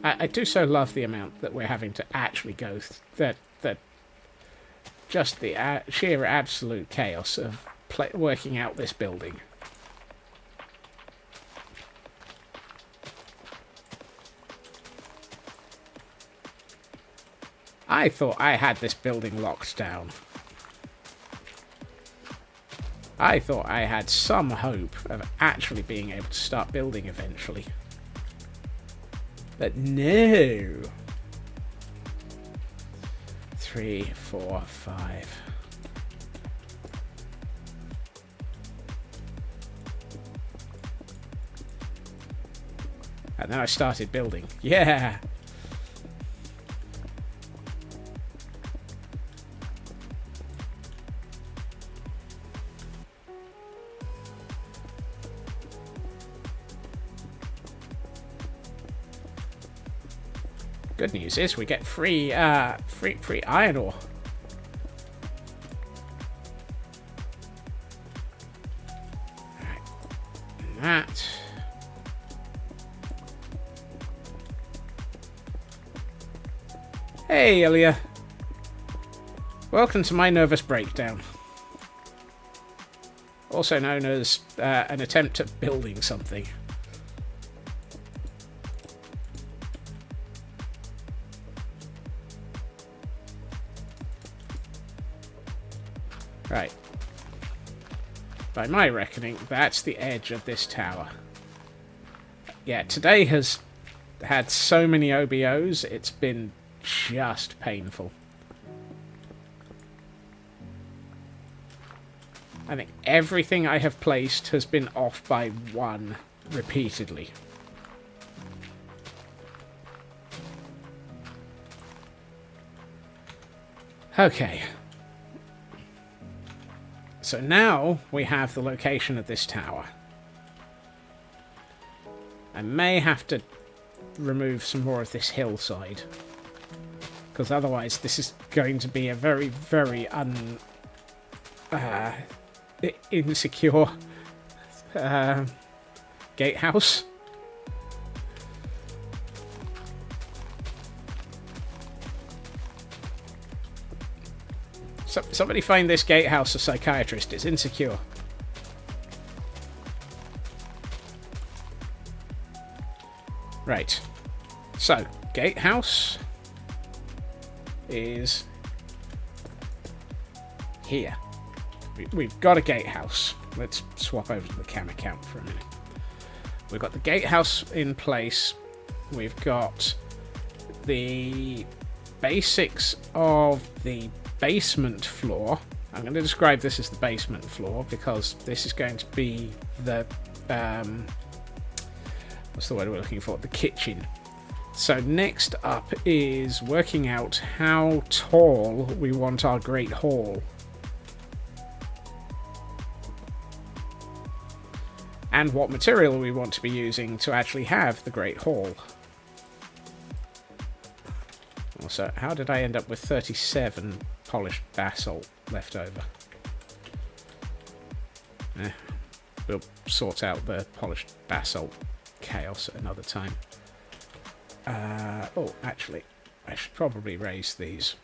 Speaker 1: I do so love the amount that we're having to actually go that just the sheer absolute chaos of working out this building. I thought I had this building locked down. I thought I had some hope of actually being able to start building eventually. But no. 3, 4, 5. And then I started building. Yeah! Good news is we get free iron ore. Alright. And that. Hey, Ilya. Welcome to my nervous breakdown. Also known as an attempt at building something. Right. By my reckoning, that's the edge of this tower. Yeah, today has had so many OBOs, it's been just painful. I think everything I have placed has been off by 1 repeatedly. Okay. So now we have the location of this tower. I may have to remove some more of this hillside, because otherwise this is going to be a very, very insecure gatehouse. Somebody find this gatehouse a psychiatrist. It's insecure. Right. So, gatehouse is here. We've got a gatehouse. Let's swap over to the camera count for a minute. We've got the gatehouse in place. We've got the basics of the basement floor. I'm going to describe this as the basement floor because this is going to be the what's the word we're looking for? The kitchen. So next up is working out how tall we want our Great Hall. And what material we want to be using to actually have the Great Hall. Also, how did I end up with 37 polished basalt left over? We'll sort out the polished basalt chaos at another time. Oh, actually, I should probably raise these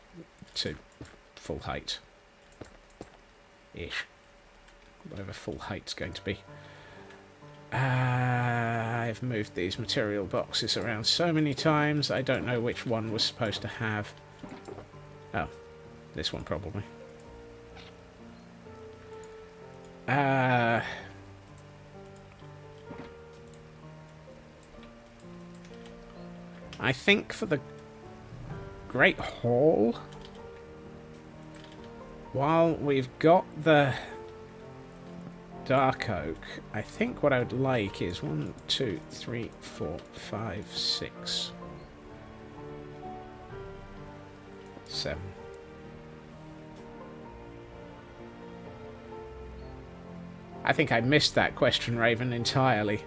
Speaker 1: to full height. Ish. Whatever full height's going to be. I've moved these material boxes around so many times, I don't know which one was supposed to have. Oh, this one probably. I think for the Great Hall, while we've got the dark oak, I think what I would like is 1, 2, 3, 4, 5, 6, 7. I think I missed that question, Raven, entirely.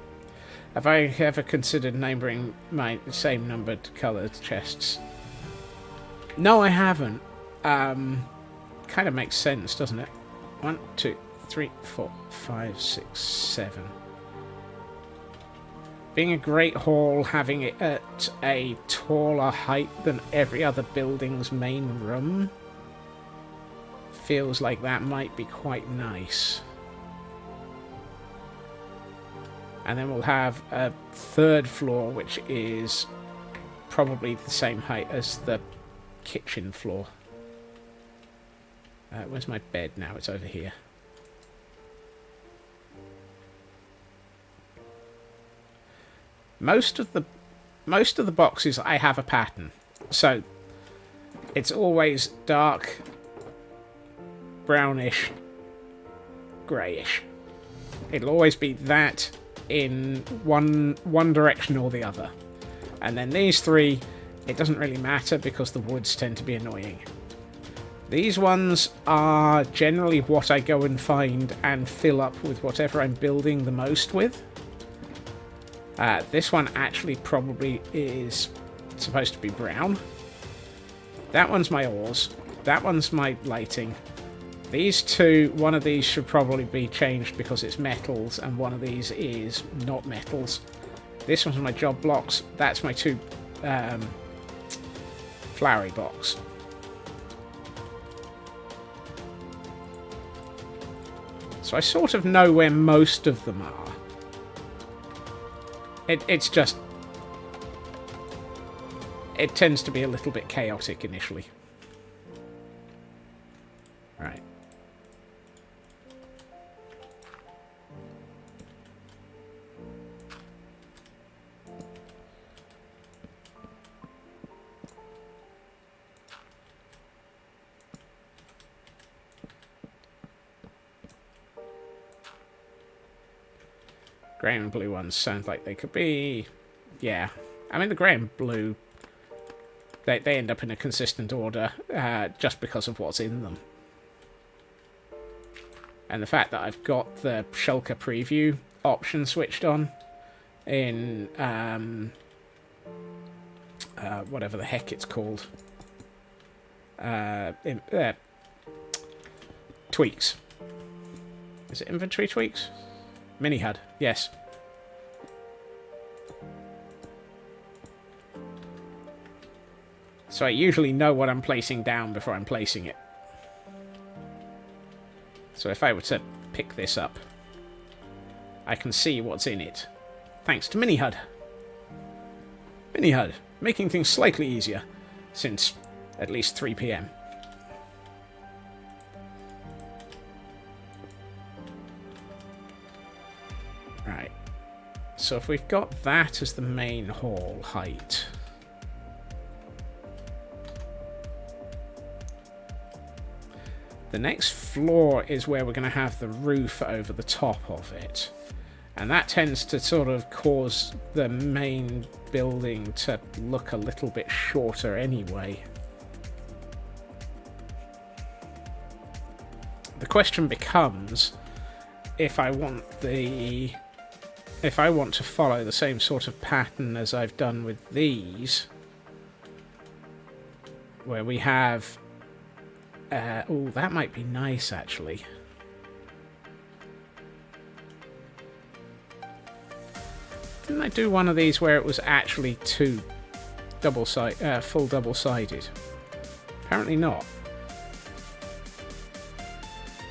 Speaker 1: Have I ever considered neighbouring my same numbered coloured chests? No, I haven't. Kind of makes sense, doesn't it? 1, 2, 3, 4, 5, 6, 7. Being a great hall, having it at a taller height than every other building's main room, feels like that might be quite nice. And then we'll have a third floor, which is probably the same height as the kitchen floor. Where's my bed now? It's over here. Most of the boxes I have a pattern, so it's always dark, brownish, greyish. It'll always be that in one direction or the other. And then these three, it doesn't really matter because the woods tend to be annoying. These ones are generally what I go and find and fill up with whatever I'm building the most with. This one actually probably is supposed to be brown. That one's my ores. That one's my lighting. These two, one of these should probably be changed because it's metals, and one of these is not metals. This one's my job blocks. That's my two flowery box. So I sort of know where most of them are. It's just... It tends to be a little bit chaotic initially. Right. Grey and blue ones sound like they could be... Yeah. I mean, the grey and blue, they end up in a consistent order just because of what's in them. And the fact that I've got the shulker preview option switched on in whatever the heck it's called. Tweaks. Is it inventory tweaks? Mini HUD, yes. So I usually know what I'm placing down before I'm placing it. So if I were to pick this up, I can see what's in it. Thanks to Mini HUD. Mini HUD, making things slightly easier since at least 3 PM. Right. So if we've got that as the main hall height, the next floor is where we're going to have the roof over the top of it. And that tends to sort of cause the main building to look a little bit shorter anyway. The question becomes, if I want to follow the same sort of pattern as I've done with these, where we have... oh, that might be nice, actually. Didn't I do one of these where it was actually two full double-sided? Apparently not.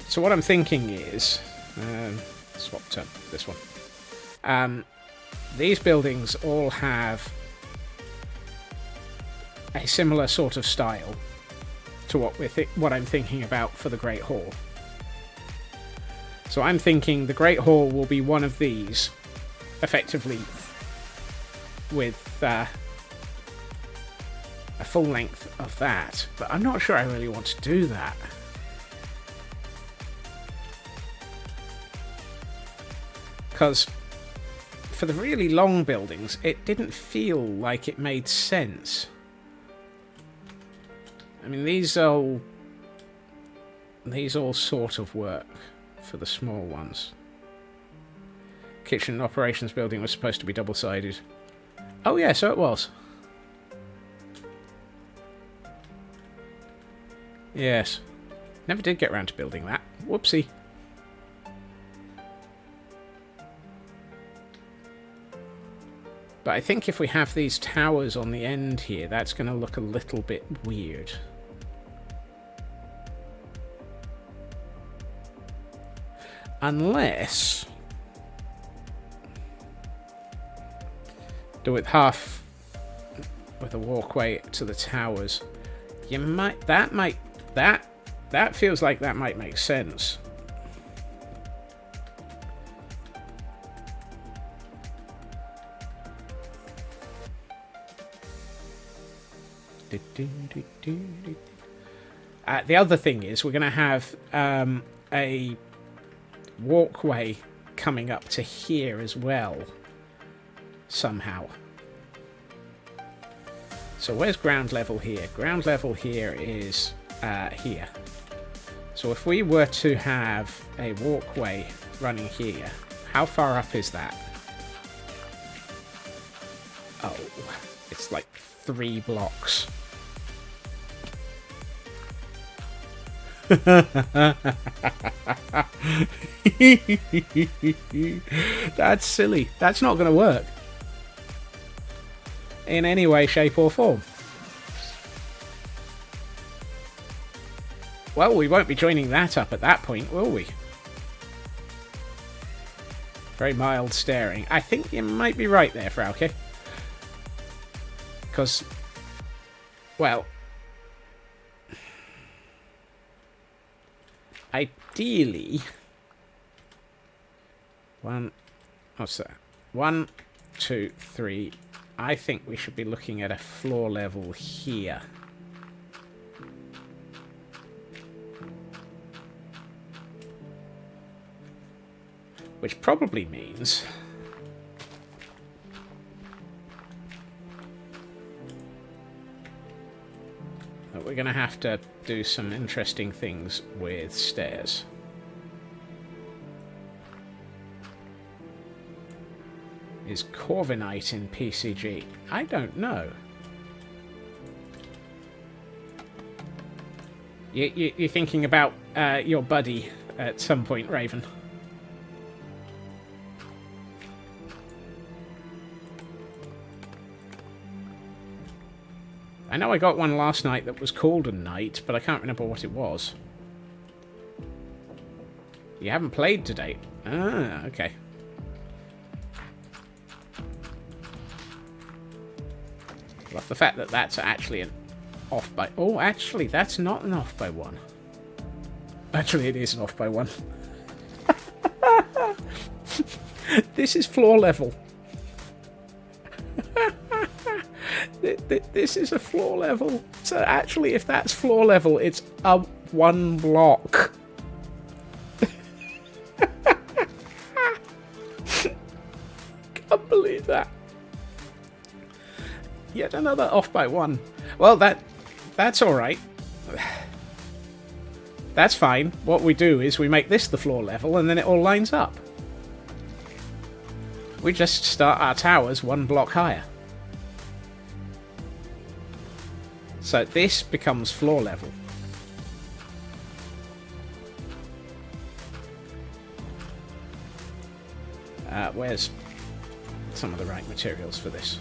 Speaker 1: So what I'm thinking is... swap to this one. These buildings all have a similar sort of style to what I'm thinking about for the Great Hall. So I'm thinking the Great Hall will be one of these, effectively with a full length of that, but I'm not sure I really want to do that. Because for the really long buildings, it didn't feel like it made sense. I mean, these all sort of work for the small ones. kitchen operations building was supposed to be double-sided. Oh yeah, so it was. Yes. Never did get around to building that. Whoopsie. But I think if we have these towers on the end here, that's going to look a little bit weird. Unless... do it half with a walkway to the towers. You might... That feels like that might make sense. The other thing is we're going to have a walkway coming up to here as well, somehow. So where's ground level here? Ground level here is here. So if we were to have a walkway running here, how far up is that? Oh, it's like 3 blocks. That's silly. That's not going to work in any way, shape or form. Well, we won't be joining that up at that point, will we? Very mild staring. I think you might be right there, Frauke. Because, well, ideally, what's that? 1, 2, 3. I think we should be looking at a floor level here. Which probably means that we're going to have to do some interesting things with stairs. Is Corvinite in PCG? I don't know. You're thinking about your buddy at some point, Raven? I know I got one last night that was called a knight, but I can't remember what it was. You haven't played to date? Ah, okay. Love the fact that that's actually an off by... Oh, actually, that's not an off by 1. Actually, it is an off by 1. This is floor level. This is a floor level. So actually, if that's floor level, it's up 1 block. Can't believe that. Yet another off by 1. Well, that's all right. That's fine. What we do is we make this the floor level, and then it all lines up. We just start our towers 1 block higher. So this becomes floor level. Where's some of the right materials for this?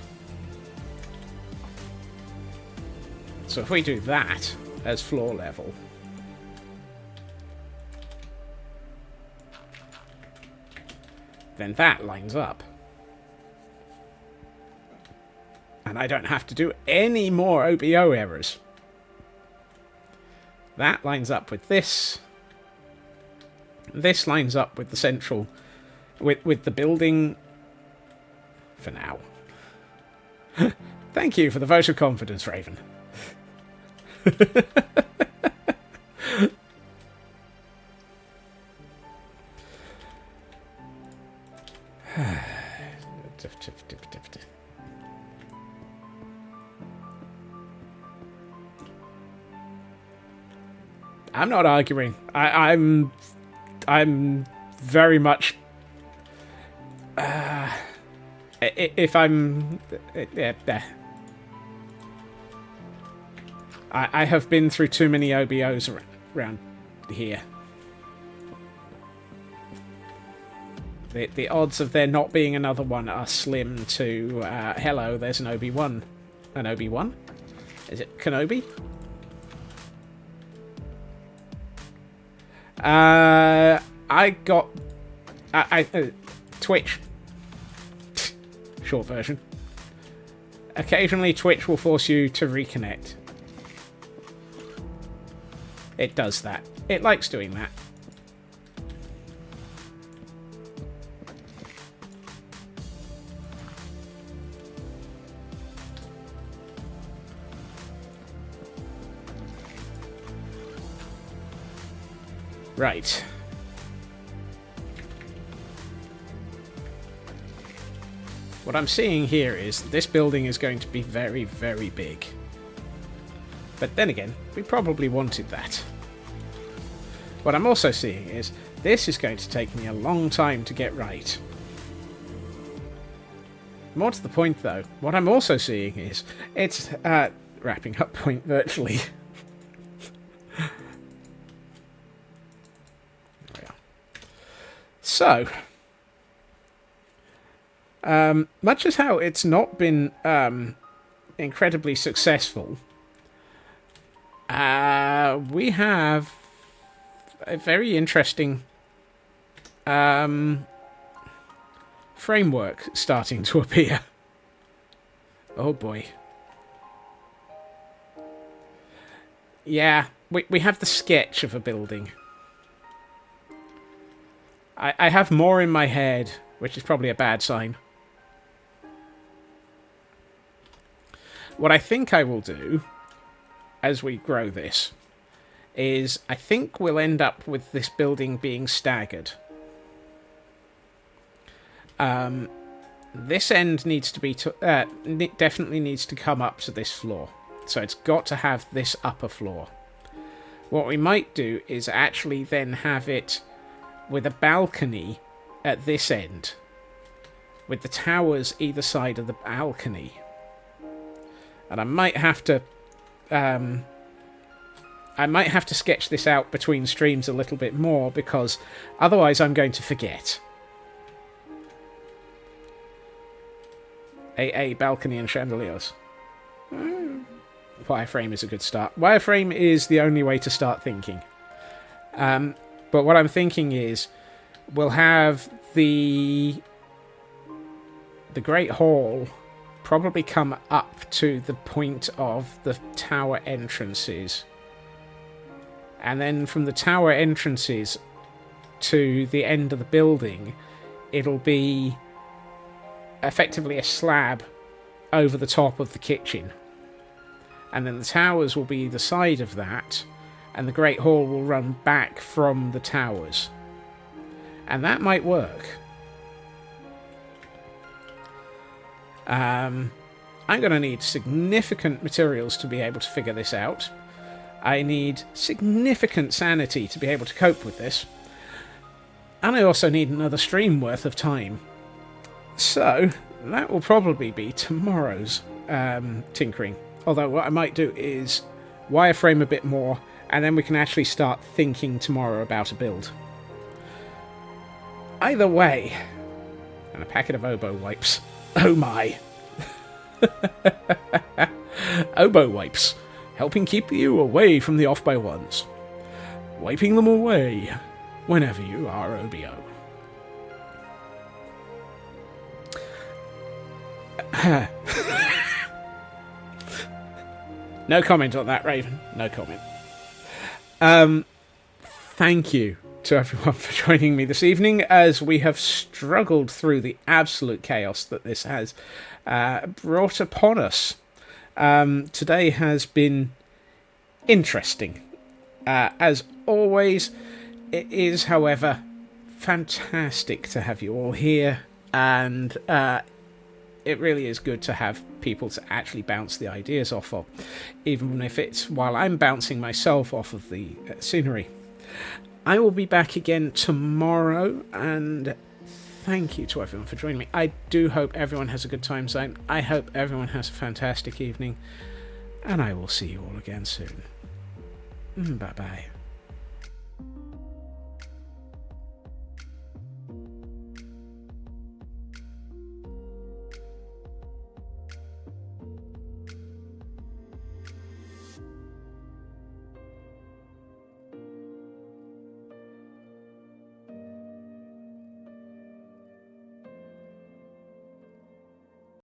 Speaker 1: So if we do that as floor level, then that lines up. And I don't have to do any more OBO errors. That lines up with this. This lines up with the central... with the building... for now. Thank you for the vote of confidence, Raven. I'm not arguing. I'm very much If I'm... I have been through too many OBOs around here. The odds of there not being another one are slim to... hello, there's an Obi-Wan. An Obi-Wan? Is it Kenobi? I got... Twitch. Short version. Occasionally Twitch will force you to reconnect. It does that. It likes doing that. Right. What I'm seeing here is this building is going to be very, very big. But then again, we probably wanted that. What I'm also seeing is this is going to take me a long time to get right. More to the point, though, what I'm also seeing is it's wrapping up point virtually. So, much as how it's not been incredibly successful, we have a very interesting framework starting to appear. Oh boy. Yeah, we have the sketch of a building. I have more in my head, which is probably a bad sign. What I think I will do, as we grow this, is I think we'll end up with this building being staggered. This end needs to be... definitely needs to come up to this floor. So it's got to have this upper floor. What we might do is actually then have it with a balcony at this end, with the towers either side of the balcony. And I might have to sketch this out between streams a little bit more, because otherwise I'm going to forget. A balcony and chandeliers. Wireframe is a good start. Wireframe is the only way to start thinking. But what I'm thinking is, we'll have the Great Hall probably come up to the point of the tower entrances. And then from the tower entrances to the end of the building, it'll be effectively a slab over the top of the kitchen. And then the towers will be either side of that, and the Great Hall will run back from the towers. And that might work. I'm going to need significant materials to be able to figure this out. I need significant sanity to be able to cope with this. And I also need another stream worth of time. So, that will probably be tomorrow's tinkering. Although what I might do is wireframe a bit more, and then we can actually start thinking tomorrow about a build. Either way, and a packet of oboe wipes. Oh my. Oboe wipes, helping keep you away from the off-by ones. Wiping them away whenever you are OBO. No comment on that, Raven. No comment. Thank you to everyone for joining me this evening as we have struggled through the absolute chaos that this has brought upon us. Today has been interesting. As always, it is, however, fantastic to have you all here, and it really is good to have people to actually bounce the ideas off of, even if it's while I'm bouncing myself off of the scenery. I will be back again tomorrow, and thank you to everyone for joining me. I do hope everyone has a good time zone. I hope everyone has a fantastic evening. And I will see you all again soon. Bye-bye.